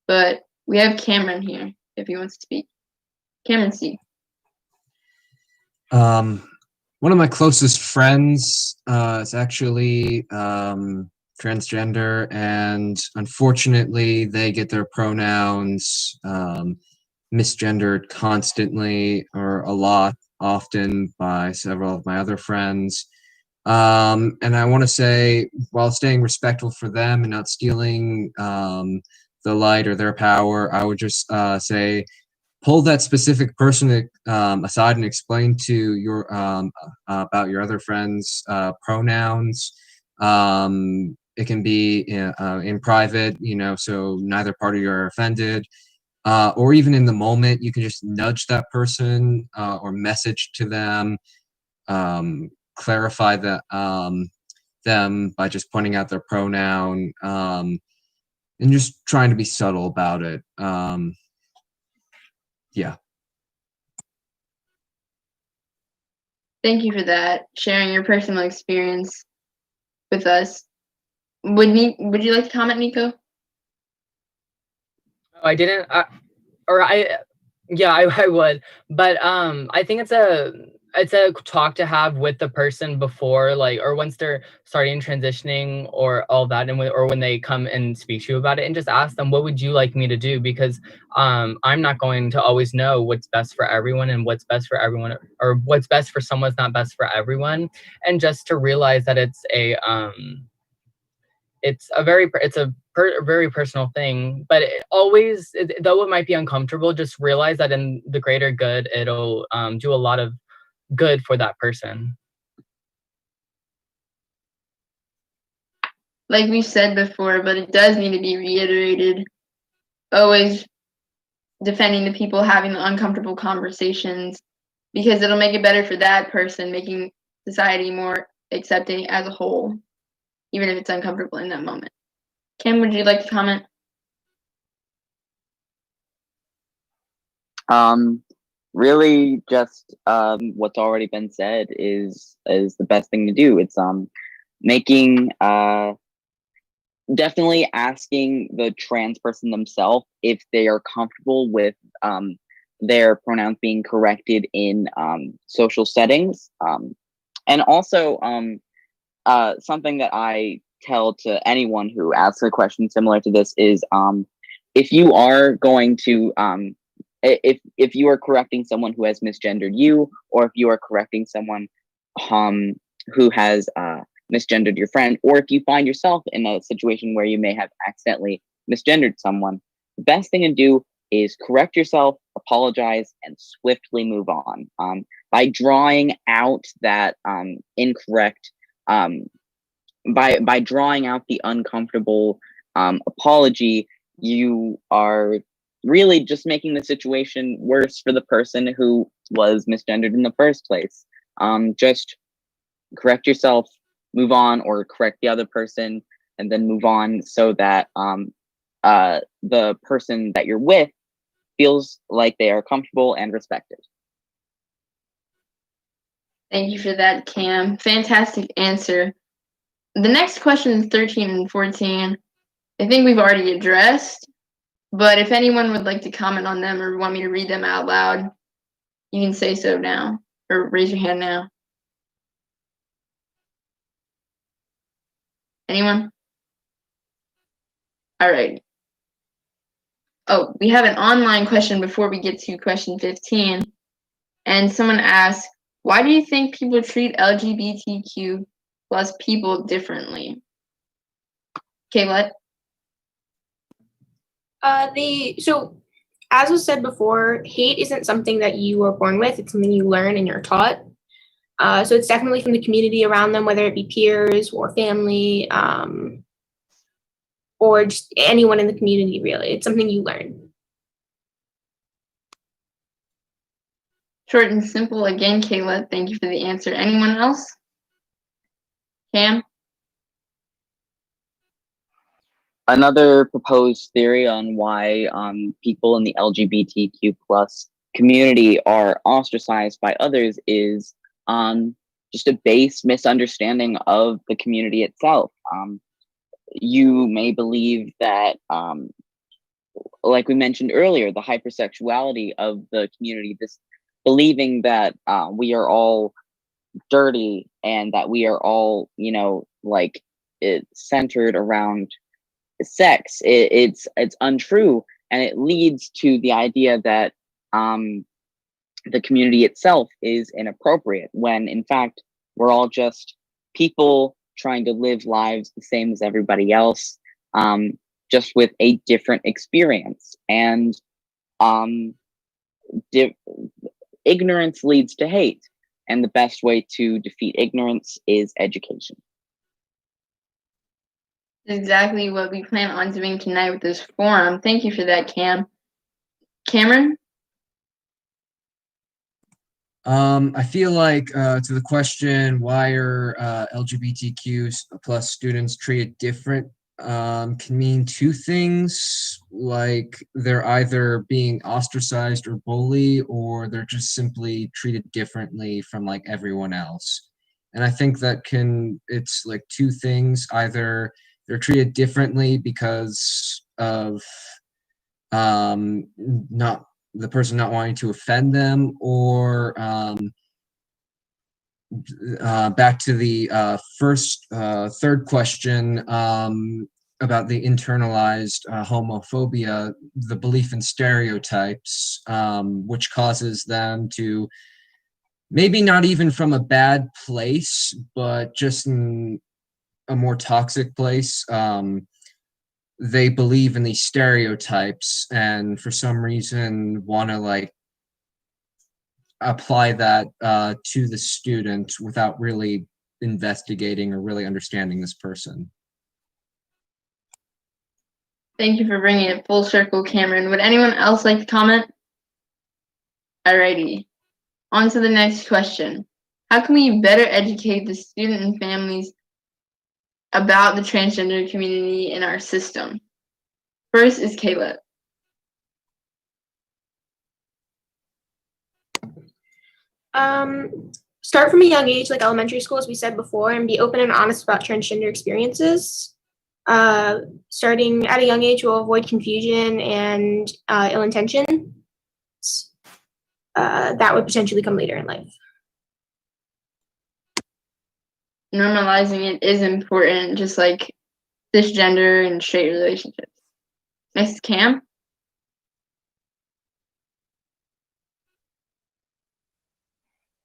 but we have Cameron here if he wants to speak. Cameron C. One of my closest friends is actually transgender, and unfortunately they get their pronouns misgendered constantly, or a lot, often, by several of my other friends. And I want to say, while staying respectful for them and not stealing the light or their power, I would just say, pull that specific person aside and explain to your about your other friends' pronouns. It can be in private, so neither party are offended. Or even in the moment, you can just nudge that person or message to them, clarify them by just pointing out their pronoun, and just trying to be subtle about it. Yeah. Thank you for that, sharing your personal experience with us. Would you like to comment, Nico? I didn't, I would, but I think it's a talk to have with the person before, like, or once they're starting transitioning or all that, or when they come and speak to you about it, and just ask them, what would you like me to do? Because I'm not going to always know what's best for everyone, and what's best for everyone, or what's best for someone's not best for everyone. And just to realize that it's a very personal thing, but though it might be uncomfortable, just realize that in the greater good, it'll do a lot of good for that person. Like we said before, but it does need to be reiterated, always defending the people having the uncomfortable conversations, because it'll make it better for that person, making society more accepting as a whole, even if it's uncomfortable in that moment. Kim, would you like to comment? Really, just what's already been said is the best thing to do. It's making definitely asking the trans person themselves if they are comfortable with their pronouns being corrected in social settings. And also, something that I tell to anyone who asks a question similar to this is, if you are going to, if you are correcting someone who has misgendered you, or if you are correcting someone who has misgendered your friend, or if you find yourself in a situation where you may have accidentally misgendered someone, the best thing to do is correct yourself, apologize, and swiftly move on. By drawing out that incorrect, by drawing out the uncomfortable apology, you are really just making the situation worse for the person who was misgendered in the first place. Just correct yourself, move on, or correct the other person, and then move on, so that the person that you're with feels like they are comfortable and respected. Thank you for that, Cam. Fantastic answer. The next question, 13 and 14, I think we've already addressed, but if anyone would like to comment on them or want me to read them out loud, you can say so now, or raise your hand now. Anyone? All right. Oh, we have an online question before we get to question 15. And someone asked, why do you think people treat LGBTQ plus people differently? Kayla? So as was said before, hate isn't something that you are born with, it's something you learn and you're taught. So it's definitely from the community around them, whether it be peers or family, or just anyone in the community, really. It's something you learn. Short and simple. Again, Kayla, thank you for the answer. Anyone else? Cam? Another proposed theory on why people in the LGBTQ plus community are ostracized by others is just a base misunderstanding of the community itself. You may believe that, like we mentioned earlier, the hypersexuality of the community, this believing that we are all dirty and that we are all, like, centered around sex. It's untrue, and it leads to the idea that the community itself is inappropriate, when in fact we're all just people trying to live lives the same as everybody else, just with a different experience. And ignorance leads to hate, and the best way to defeat ignorance is education. Exactly what we plan on doing tonight with this forum. Thank you for that, Cam. Cameron? I feel like to the question, why are LGBTQ plus students treated different, can mean two things. Like they're either being ostracized or bullied, or they're just simply treated differently from like everyone else. And I think that it's like two things. Either they're treated differently because of not the person not wanting to offend them, or back to the third question about the internalized homophobia, the belief in stereotypes, which causes them to, maybe not even from a bad place, but just in a more toxic place. They believe in these stereotypes, and for some reason want to like apply that to the student without really investigating or really understanding this person. Thank you for bringing it full circle, Cameron. Would anyone else like to comment? Alrighty, on to the next question. How can we better educate the student and families about the transgender community in our system? First is Kayla. Start from a young age, like elementary school, as we said before, and be open and honest about transgender experiences. starting at a young age will avoid confusion and ill intention that would potentially come later in life. Normalizing it is important, just like cisgender and straight relationships. Next, Cam.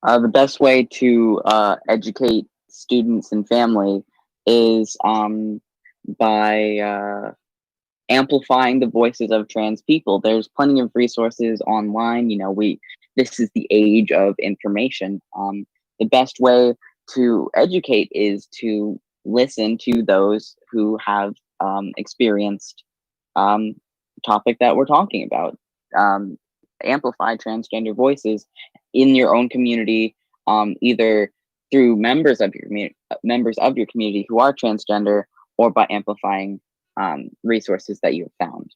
The best way to educate students and family is by amplifying the voices of trans people. There's plenty of resources online. You know, this is the age of information. The best way to educate is to listen to those who have experienced topic that we're talking about. Amplify transgender voices in your own community, either through members of your community who are transgender, or by amplifying resources that you have found.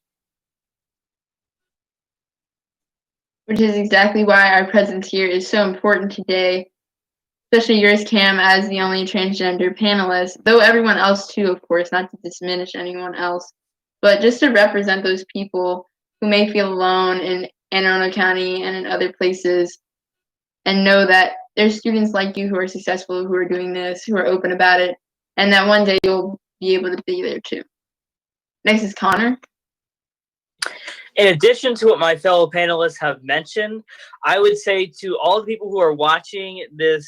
Which is exactly why our presence here is so important today, especially yours, Cam, as the only transgender panelist, though everyone else too, of course, not to diminish anyone else, but just to represent those people who may feel alone in Anne Arundel County and in other places, and know that there's students like you who are successful, who are doing this, who are open about it, and that one day you'll be able to be there too. Next is Connor. In addition to what my fellow panelists have mentioned, I would say to all the people who are watching this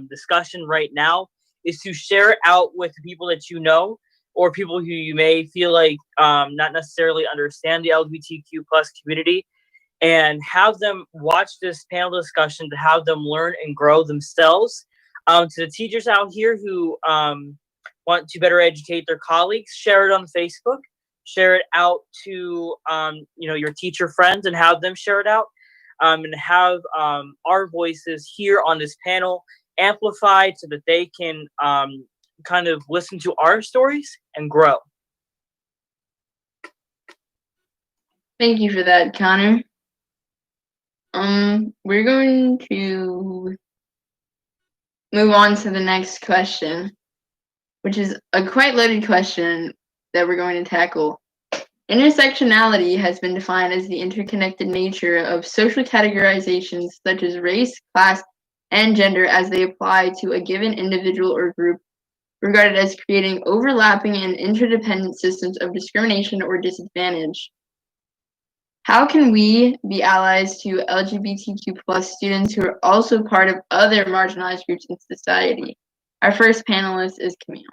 discussion right now is to share it out with the people that you know, or people who you may feel like not necessarily understand the LGBTQ plus community, and have them watch this panel discussion to have them learn and grow themselves. To the teachers out here who want to better educate their colleagues, share it on Facebook, share it out to your teacher friends and have them share it out, and have our voices here on this panel amplified so that they can kind of listen to our stories and grow. Thank you for that, Connor. We're going to move on to the next question, which is a quite loaded question that we're going to tackle. Intersectionality has been defined as the interconnected nature of social categorizations such as race, class, and gender as they apply to a given individual or group, regarded as creating overlapping and interdependent systems of discrimination or disadvantage. How can we be allies to LGBTQ plus students who are also part of other marginalized groups in society? Our first panelist is Camille.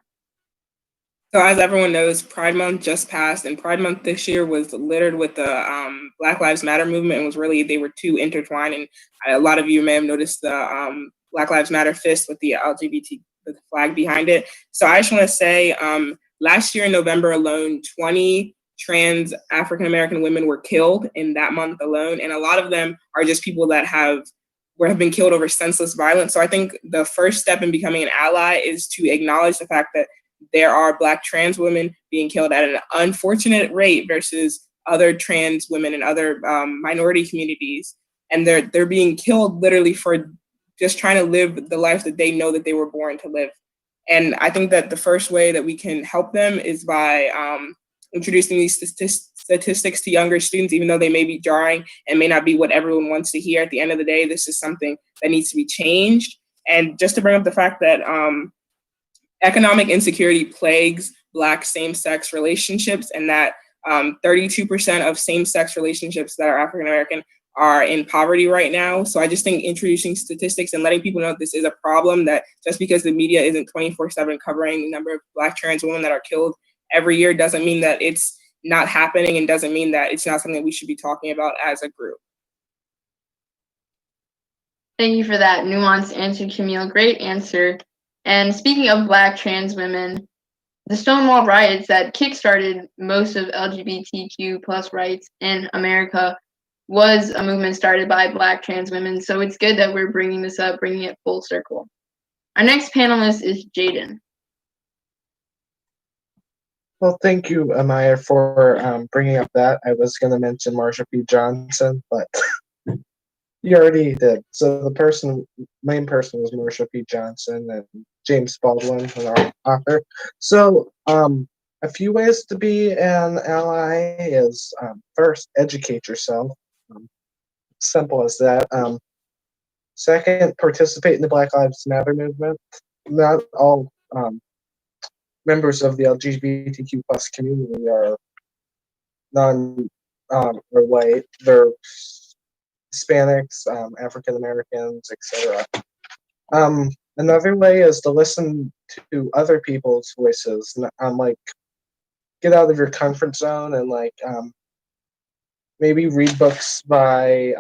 So as everyone knows, Pride Month just passed, and Pride Month this year was littered with the Black Lives Matter movement, and was really, they were too intertwined. And a lot of you may have noticed the Black Lives Matter fist with the LGBT with the flag behind it. So I just want to say, last year in November alone, 20 trans African American women were killed in that month alone, and a lot of them are just people that have been killed over senseless violence. So I think the first step in becoming an ally is to acknowledge the fact that there are Black trans women being killed at an unfortunate rate versus other trans women in other minority communities, and they're being killed literally for just trying to live the life that they know that they were born to live. And I think that the first way that we can help them is by introducing these statistics to younger students, even though they may be jarring and may not be what everyone wants to hear. At the end of the day, this is something that needs to be changed. And just to bring up the fact that economic insecurity plagues Black same-sex relationships, and that 32% of same-sex relationships that are African-American are in poverty right now. So I just think introducing statistics and letting people know that this is a problem, that just because the media isn't 24/7 covering the number of Black trans women that are killed every year doesn't mean that it's not happening, and doesn't mean that it's not something that we should be talking about as a group. Thank you for that nuanced answer, Camille. Great answer. And speaking of Black trans women, the Stonewall riots that kickstarted most of LGBTQ plus rights in America was a movement started by Black trans women. So it's good that we're bringing this up, bringing it full circle. Our next panelist is Jaden. Well, thank you, Amaya, for bringing up that. I was going to mention Marsha P. Johnson, but you already did. So the main person was Marsha P. Johnson, and James Baldwin, an author. So I A few ways to be an ally is first, educate yourself. Simple as that. Second, participate in the Black Lives Matter movement. Not all members of the LGBTQ plus community are or white. They're Hispanics, African Americans, etc. Another way is to listen to other people's voices. Like, get out of your comfort zone and maybe read books by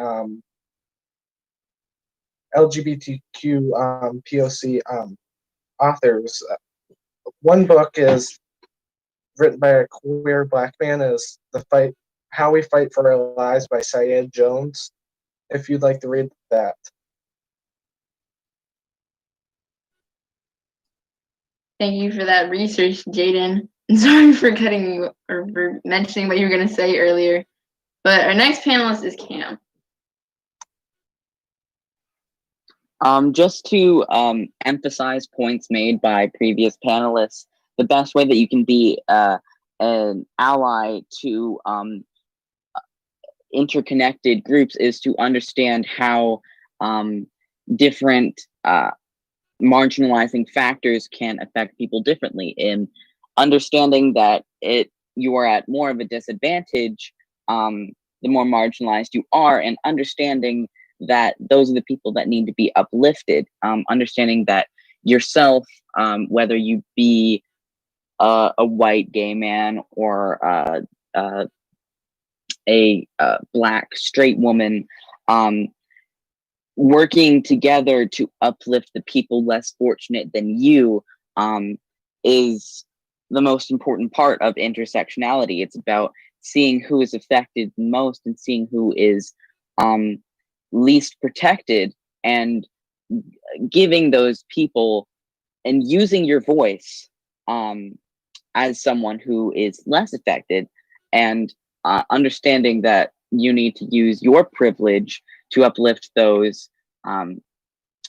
LGBTQ POC authors. One book is written by a queer Black man, is How We Fight for Our Lives by Syed Jones, if you'd like to read that. Thank you for that research, Jaden. Sorry for cutting you or for mentioning what you were going to say earlier. But our next panelist is Cam. Just to emphasize points made by previous panelists, the best way that you can be an ally to interconnected groups is to understand how different marginalizing factors can affect people differently. In understanding that you are at more of a disadvantage, the more marginalized you are, and understanding that those are the people that need to be uplifted. Understanding that yourself, whether you be a white gay man or a Black straight woman, working together to uplift the people less fortunate than you is the most important part of intersectionality. It's about seeing who is affected most and seeing who is least protected, and giving those people and using your voice as someone who is less affected, and understanding that you need to use your privilege to uplift those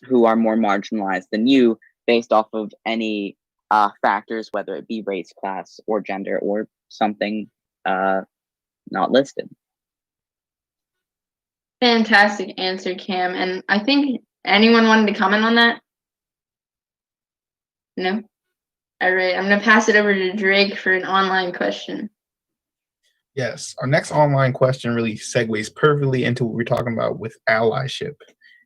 who are more marginalized than you, based off of any factors, whether it be race, class, or gender, or something not listed. Fantastic answer, Cam. And I think anyone wanted to comment on that? No? All right, I'm going to pass it over to Drake for an online question. Yes, our next online question really segues perfectly into what we're talking about with allyship.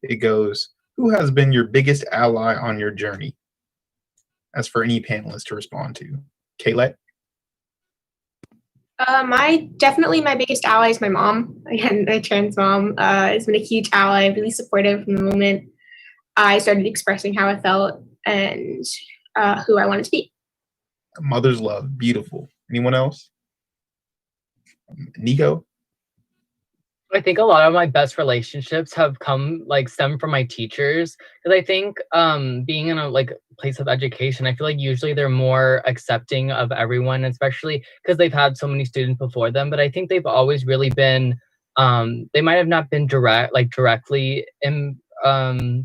It goes, who has been your biggest ally on your journey? As for any panelist to respond to. Kayla? Definitely my biggest ally is my mom. Again, my trans mom has been a huge ally, really supportive from the moment I started expressing how I felt and who I wanted to be. Mother's love, beautiful. Anyone else? Nico? I think a lot of my best relationships have stem from my teachers, because I think being in a place of education, I feel like usually they're more accepting of everyone, especially because they've had so many students before them. But I think they've always really been they might have not been directly in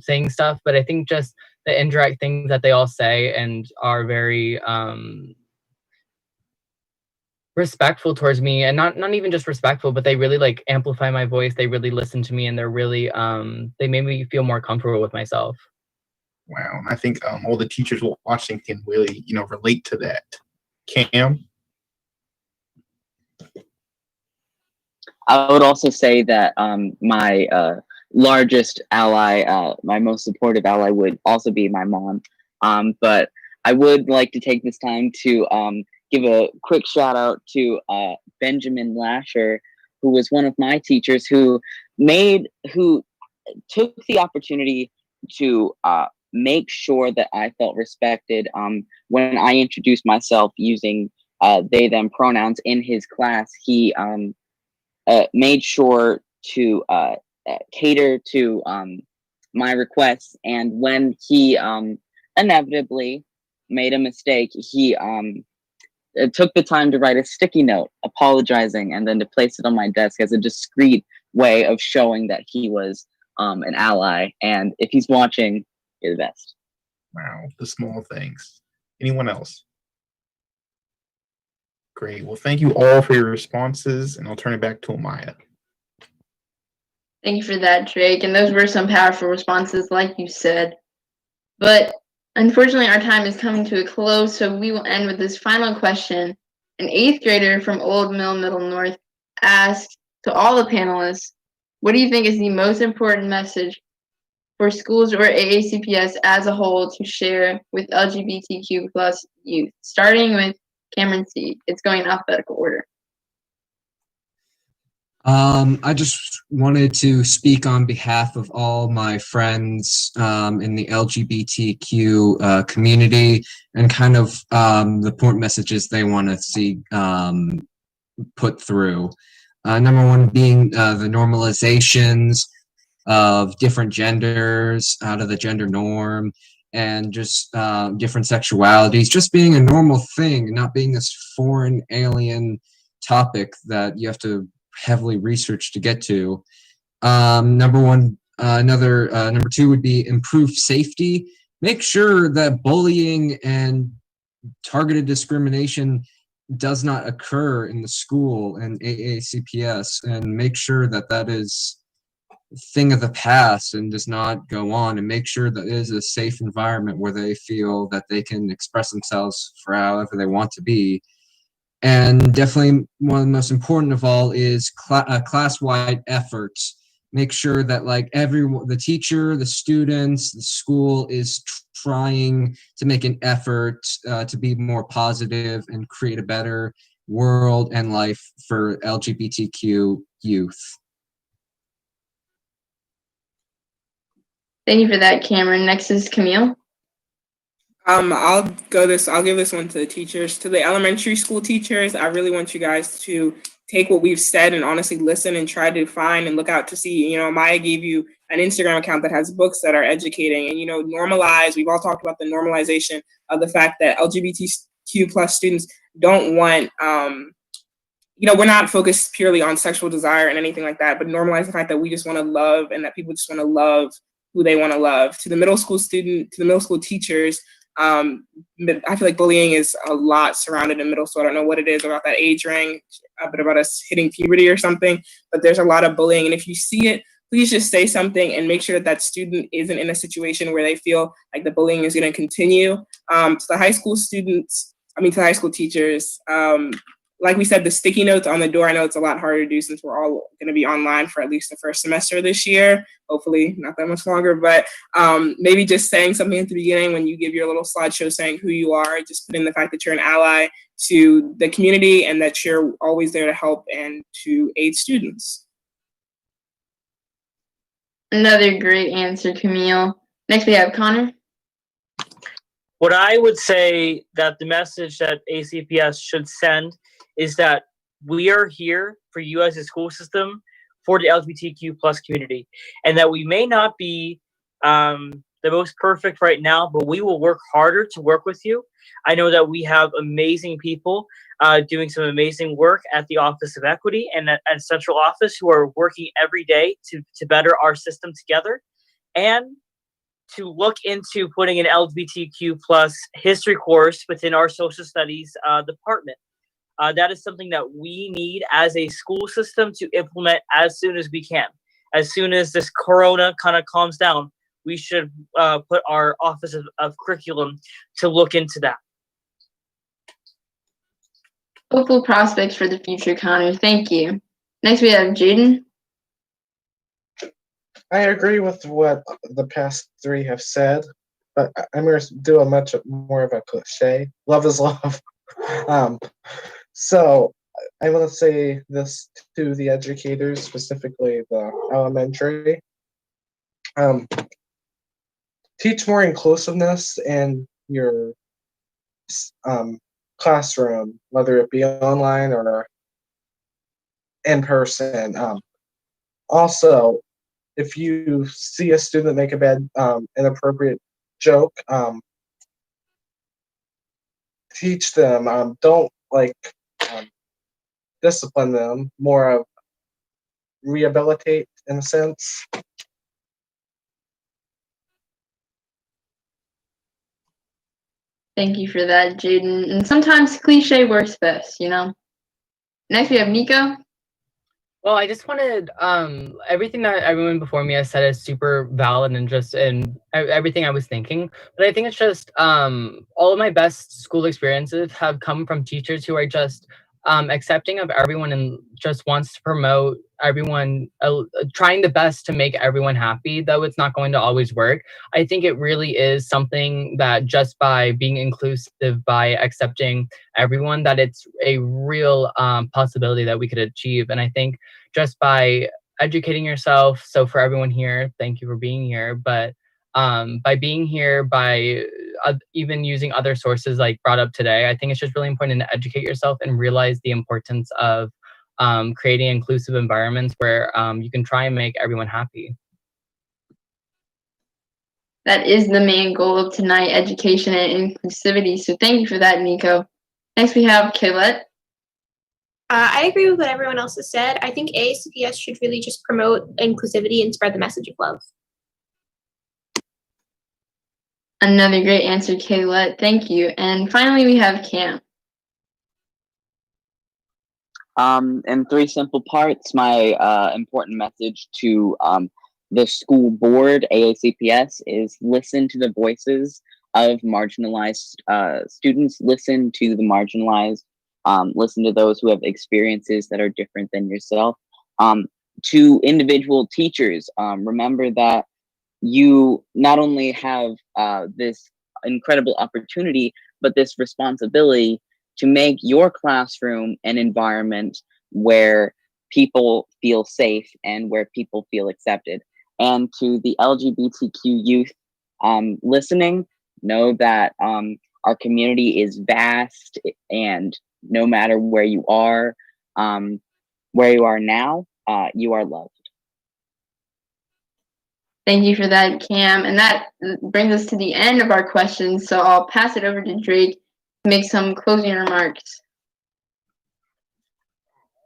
saying stuff, but I think just the indirect things that they all say and are very respectful towards me, and not even just respectful, but they really amplify my voice. They really listen to me, and they're really they made me feel more comfortable with myself. Wow, I think all the teachers watching can really relate to that. Cam? I would also say that my largest ally, my most supportive ally, would also be my mom. But I would like to take this time to give a quick shout out to Benjamin Lasher, who was one of my teachers, who took the opportunity to make sure that I felt respected when I introduced myself using they them pronouns in his class. He made sure to cater to my requests, and when he inevitably made a mistake, he took the time to write a sticky note apologizing, and then to place it on my desk as a discreet way of showing that he was an ally. And if he's watching, you're the best. Wow, the small things. Anyone else? Great. Well, thank you all for your responses, and I'll turn it back to Amaya. Thank you for that, Drake. And those were some powerful responses, like you said. But unfortunately, our time is coming to a close, so we will end with this final question. An 8th grader from Old Mill Middle North asked to all the panelists, what do you think is the most important message for schools or AACPS as a whole to share with LGBTQ plus youth? Starting with Cameron C. It's going in alphabetical order. I just wanted to speak on behalf of all my friends in the LGBTQ community and kind of the important messages they want to see put through. Number one being the normalizations of different genders out of the gender norm and just different sexualities, just being a normal thing, not being this foreign alien topic that you have to heavily research to get to. Number two would be improve safety. Make sure that bullying and targeted discrimination does not occur in the school and AACPS, and make sure that that is a thing of the past and does not go on, and make sure that it is a safe environment where they feel that they can express themselves for however they want to be. And definitely one of the most important of all is class-wide efforts. Make sure that like everyone, the teacher, the students, the school is trying to make an effort to be more positive and create a better world and life for LGBTQ youth. Thank you for that, Cameron. Next is Camille. I'll give this one to the teachers. To the elementary school teachers, I really want you guys to take what we've said and honestly listen and try to find and look out to see, Maya gave you an Instagram account that has books that are educating and, normalize. We've all talked about the normalization of the fact that LGBTQ plus students don't want, we're not focused purely on sexual desire and anything like that, but normalize the fact that we just want to love and that people just want to love who they want to love. To the middle school teachers, I feel like bullying is a lot surrounded in middle school. I don't know what it is about that age range, but about us hitting puberty or something, but there's a lot of bullying. And if you see it, please just say something and make sure that that student isn't in a situation where they feel like the bullying is going to continue. To the high school teachers, like we said, the sticky notes on the door, I know it's a lot harder to do since we're all going to be online for at least the first semester this year, hopefully not that much longer, but maybe just saying something at the beginning when you give your little slideshow saying who you are, just put in the fact that you're an ally to the community and that you're always there to help and to aid students. Another great answer, Camille. Next we have Connor. What I would say that the message that ACPS should send is that we are here for you as a school system for the LGBTQ plus community, and that we may not be the most perfect right now, but we will work harder to work with you. I know that we have amazing people doing some amazing work at the Office of Equity and at Central Office who are working every day to better our system together, and to look into putting an LGBTQ plus history course within our social studies department. That is something that we need as a school system to implement as soon as we can. As soon as this corona kind of calms down, we should put our Office of Curriculum to look into that. Hopeful prospects for the future, Connor. Thank you. Next we have Jaden. I agree with what the past three have said, but I'm going to do a much more of a cliche. Love is love. So I want to say this to the educators, specifically the elementary. Teach more inclusiveness in your classroom, whether it be online or in person. Also, if you see a student make a bad, inappropriate joke, teach them. Don't discipline them, more of rehabilitate in a sense. Thank you for that, Jaden. And sometimes cliche works best, you know? Next, we have Nico. Well, I just wanted everything that everyone before me has said is super valid and just everything I was thinking. But I think it's just all of my best school experiences have come from teachers who are just accepting of everyone and just wants to promote everyone, trying the best to make everyone happy, though it's not going to always work. I think it really is something that just by being inclusive, by accepting everyone, that it's a real possibility that we could achieve. And I think just by educating yourself, so for everyone here, thank you for being here, but by being here, by even using other sources like brought up today, I think it's just really important to educate yourself and realize the importance of creating inclusive environments where you can try and make everyone happy. That is the main goal of tonight, education and inclusivity. So thank you for that, Nico. Next, we have Kaylet. I agree with what everyone else has said. I think AACPS should really just promote inclusivity and spread the message of love. Another great answer, Kaylet. Thank you. And finally, we have Cam. In three simple parts, my important message to the school board, AACPS, is listen to the voices of marginalized students, listen to the marginalized, listen to those who have experiences that are different than yourself. To individual teachers, remember that you not only have this incredible opportunity, but this responsibility to make your classroom an environment where people feel safe and where people feel accepted. And to the LGBTQ youth listening, know that our community is vast, and no matter where you are now, you are loved. Thank you for that, Cam. And that brings us to the end of our questions. So I'll pass it over to Drake to make some closing remarks.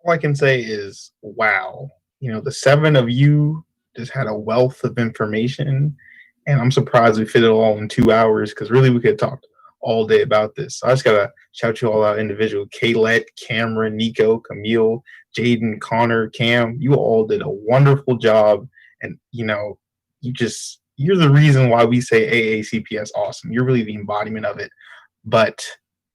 All I can say is, wow. You know, the seven of you just had a wealth of information, and I'm surprised we fit it all in 2 hours, because really we could have talked all day about this. So I just gotta shout you all out individually. Kaylet, Cameron, Nico, Camille, Jaden, Connor, Cam, you all did a wonderful job. And you know, you're the reason why we say AACPS awesome. You're really the embodiment of it. But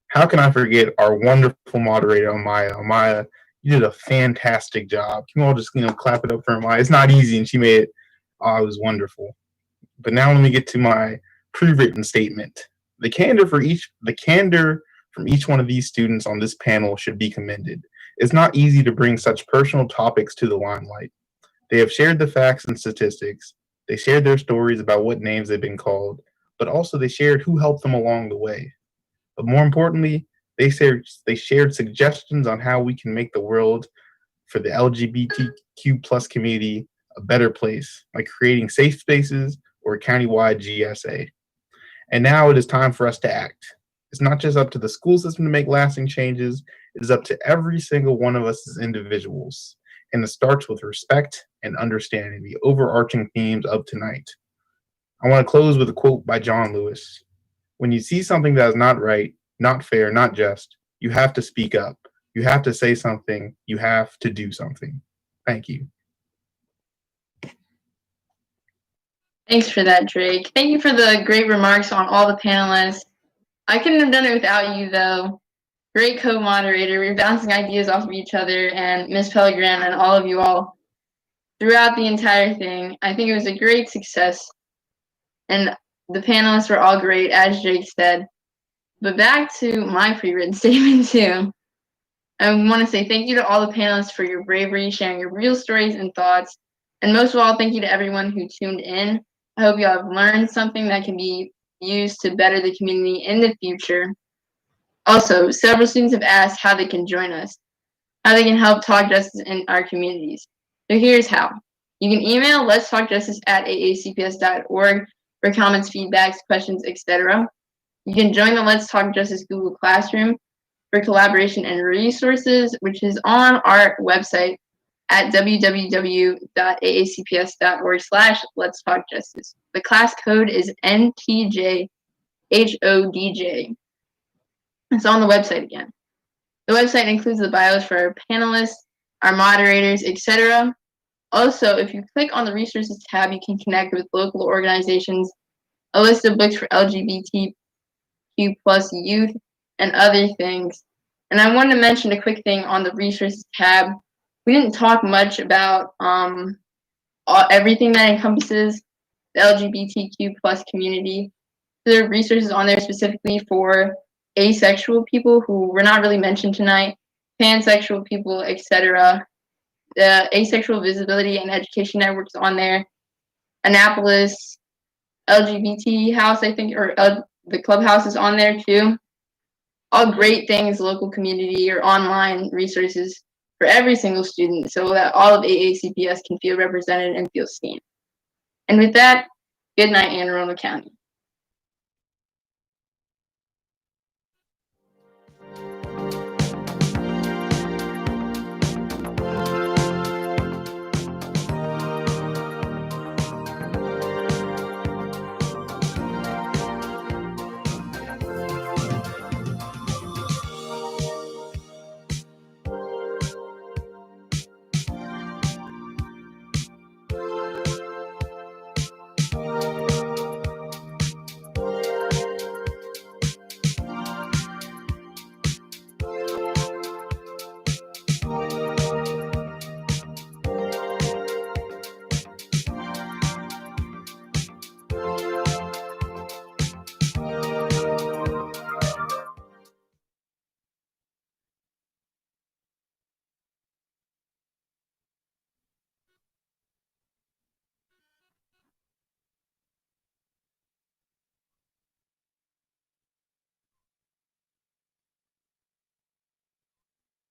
how can I forget our wonderful moderator, Amaya? Amaya, you did a fantastic job. Can you all just, clap it up for Amaya? It's not easy, and she made it. Oh, it was wonderful. But now let me get to my pre-written statement. The candor from each one of these students on this panel should be commended. It's not easy to bring such personal topics to the limelight. They have shared the facts and statistics. They shared their stories about what names they've been called, but also they shared who helped them along the way. But more importantly, they shared suggestions on how we can make the world for the LGBTQ plus community a better place, like creating safe spaces or a countywide GSA. And now it is time for us to act. It's not just up to the school system to make lasting changes, it is up to every single one of us as individuals. And it starts with respect and understanding, the overarching themes of tonight. I want to close with a quote by John Lewis. When you see something that is not right, not fair, not just, you have to speak up. You have to say something. You have to do something. Thank you. Thanks for that, Drake. Thank you for the great remarks on all the panelists. I couldn't have done it without you, though. Great co-moderator. We were bouncing ideas off of each other, and Miss Pellegrin and all of you all throughout the entire thing. I think it was a great success, and the panelists were all great, as Drake said. But back to my pre-written statement, too. I want to say thank you to all the panelists for your bravery, sharing your real stories and thoughts. And most of all, thank you to everyone who tuned in. I hope you all have learned something that can be used to better the community in the future. Also, several students have asked how they can join us, how they can help talk justice in our communities. So here's how. You can email letstalkjustice@aacps.org for comments, feedbacks, questions, etc. You can join the Let's Talk Justice Google Classroom for collaboration and resources, which is on our website at www.aacps.org/Let's Talk Justice. The class code is NTJHODJ. It's on the website again. The website includes the bios for our panelists, our moderators, etc. Also, if you click on the resources tab, you can connect with local organizations, a list of books for LGBTQ plus youth, and other things. And I wanted to mention a quick thing on the resources tab. We didn't talk much about everything that encompasses the LGBTQ plus community. There are resources on there specifically for asexual people who were not really mentioned tonight, pansexual people, etc. The Asexual Visibility and Education Network's on there. Annapolis LGBT House, I think, or the Clubhouse is on there too. All great things, local community or online resources for every single student so that all of AACPS can feel represented and feel seen. And with that, good night, Anne Arundel County.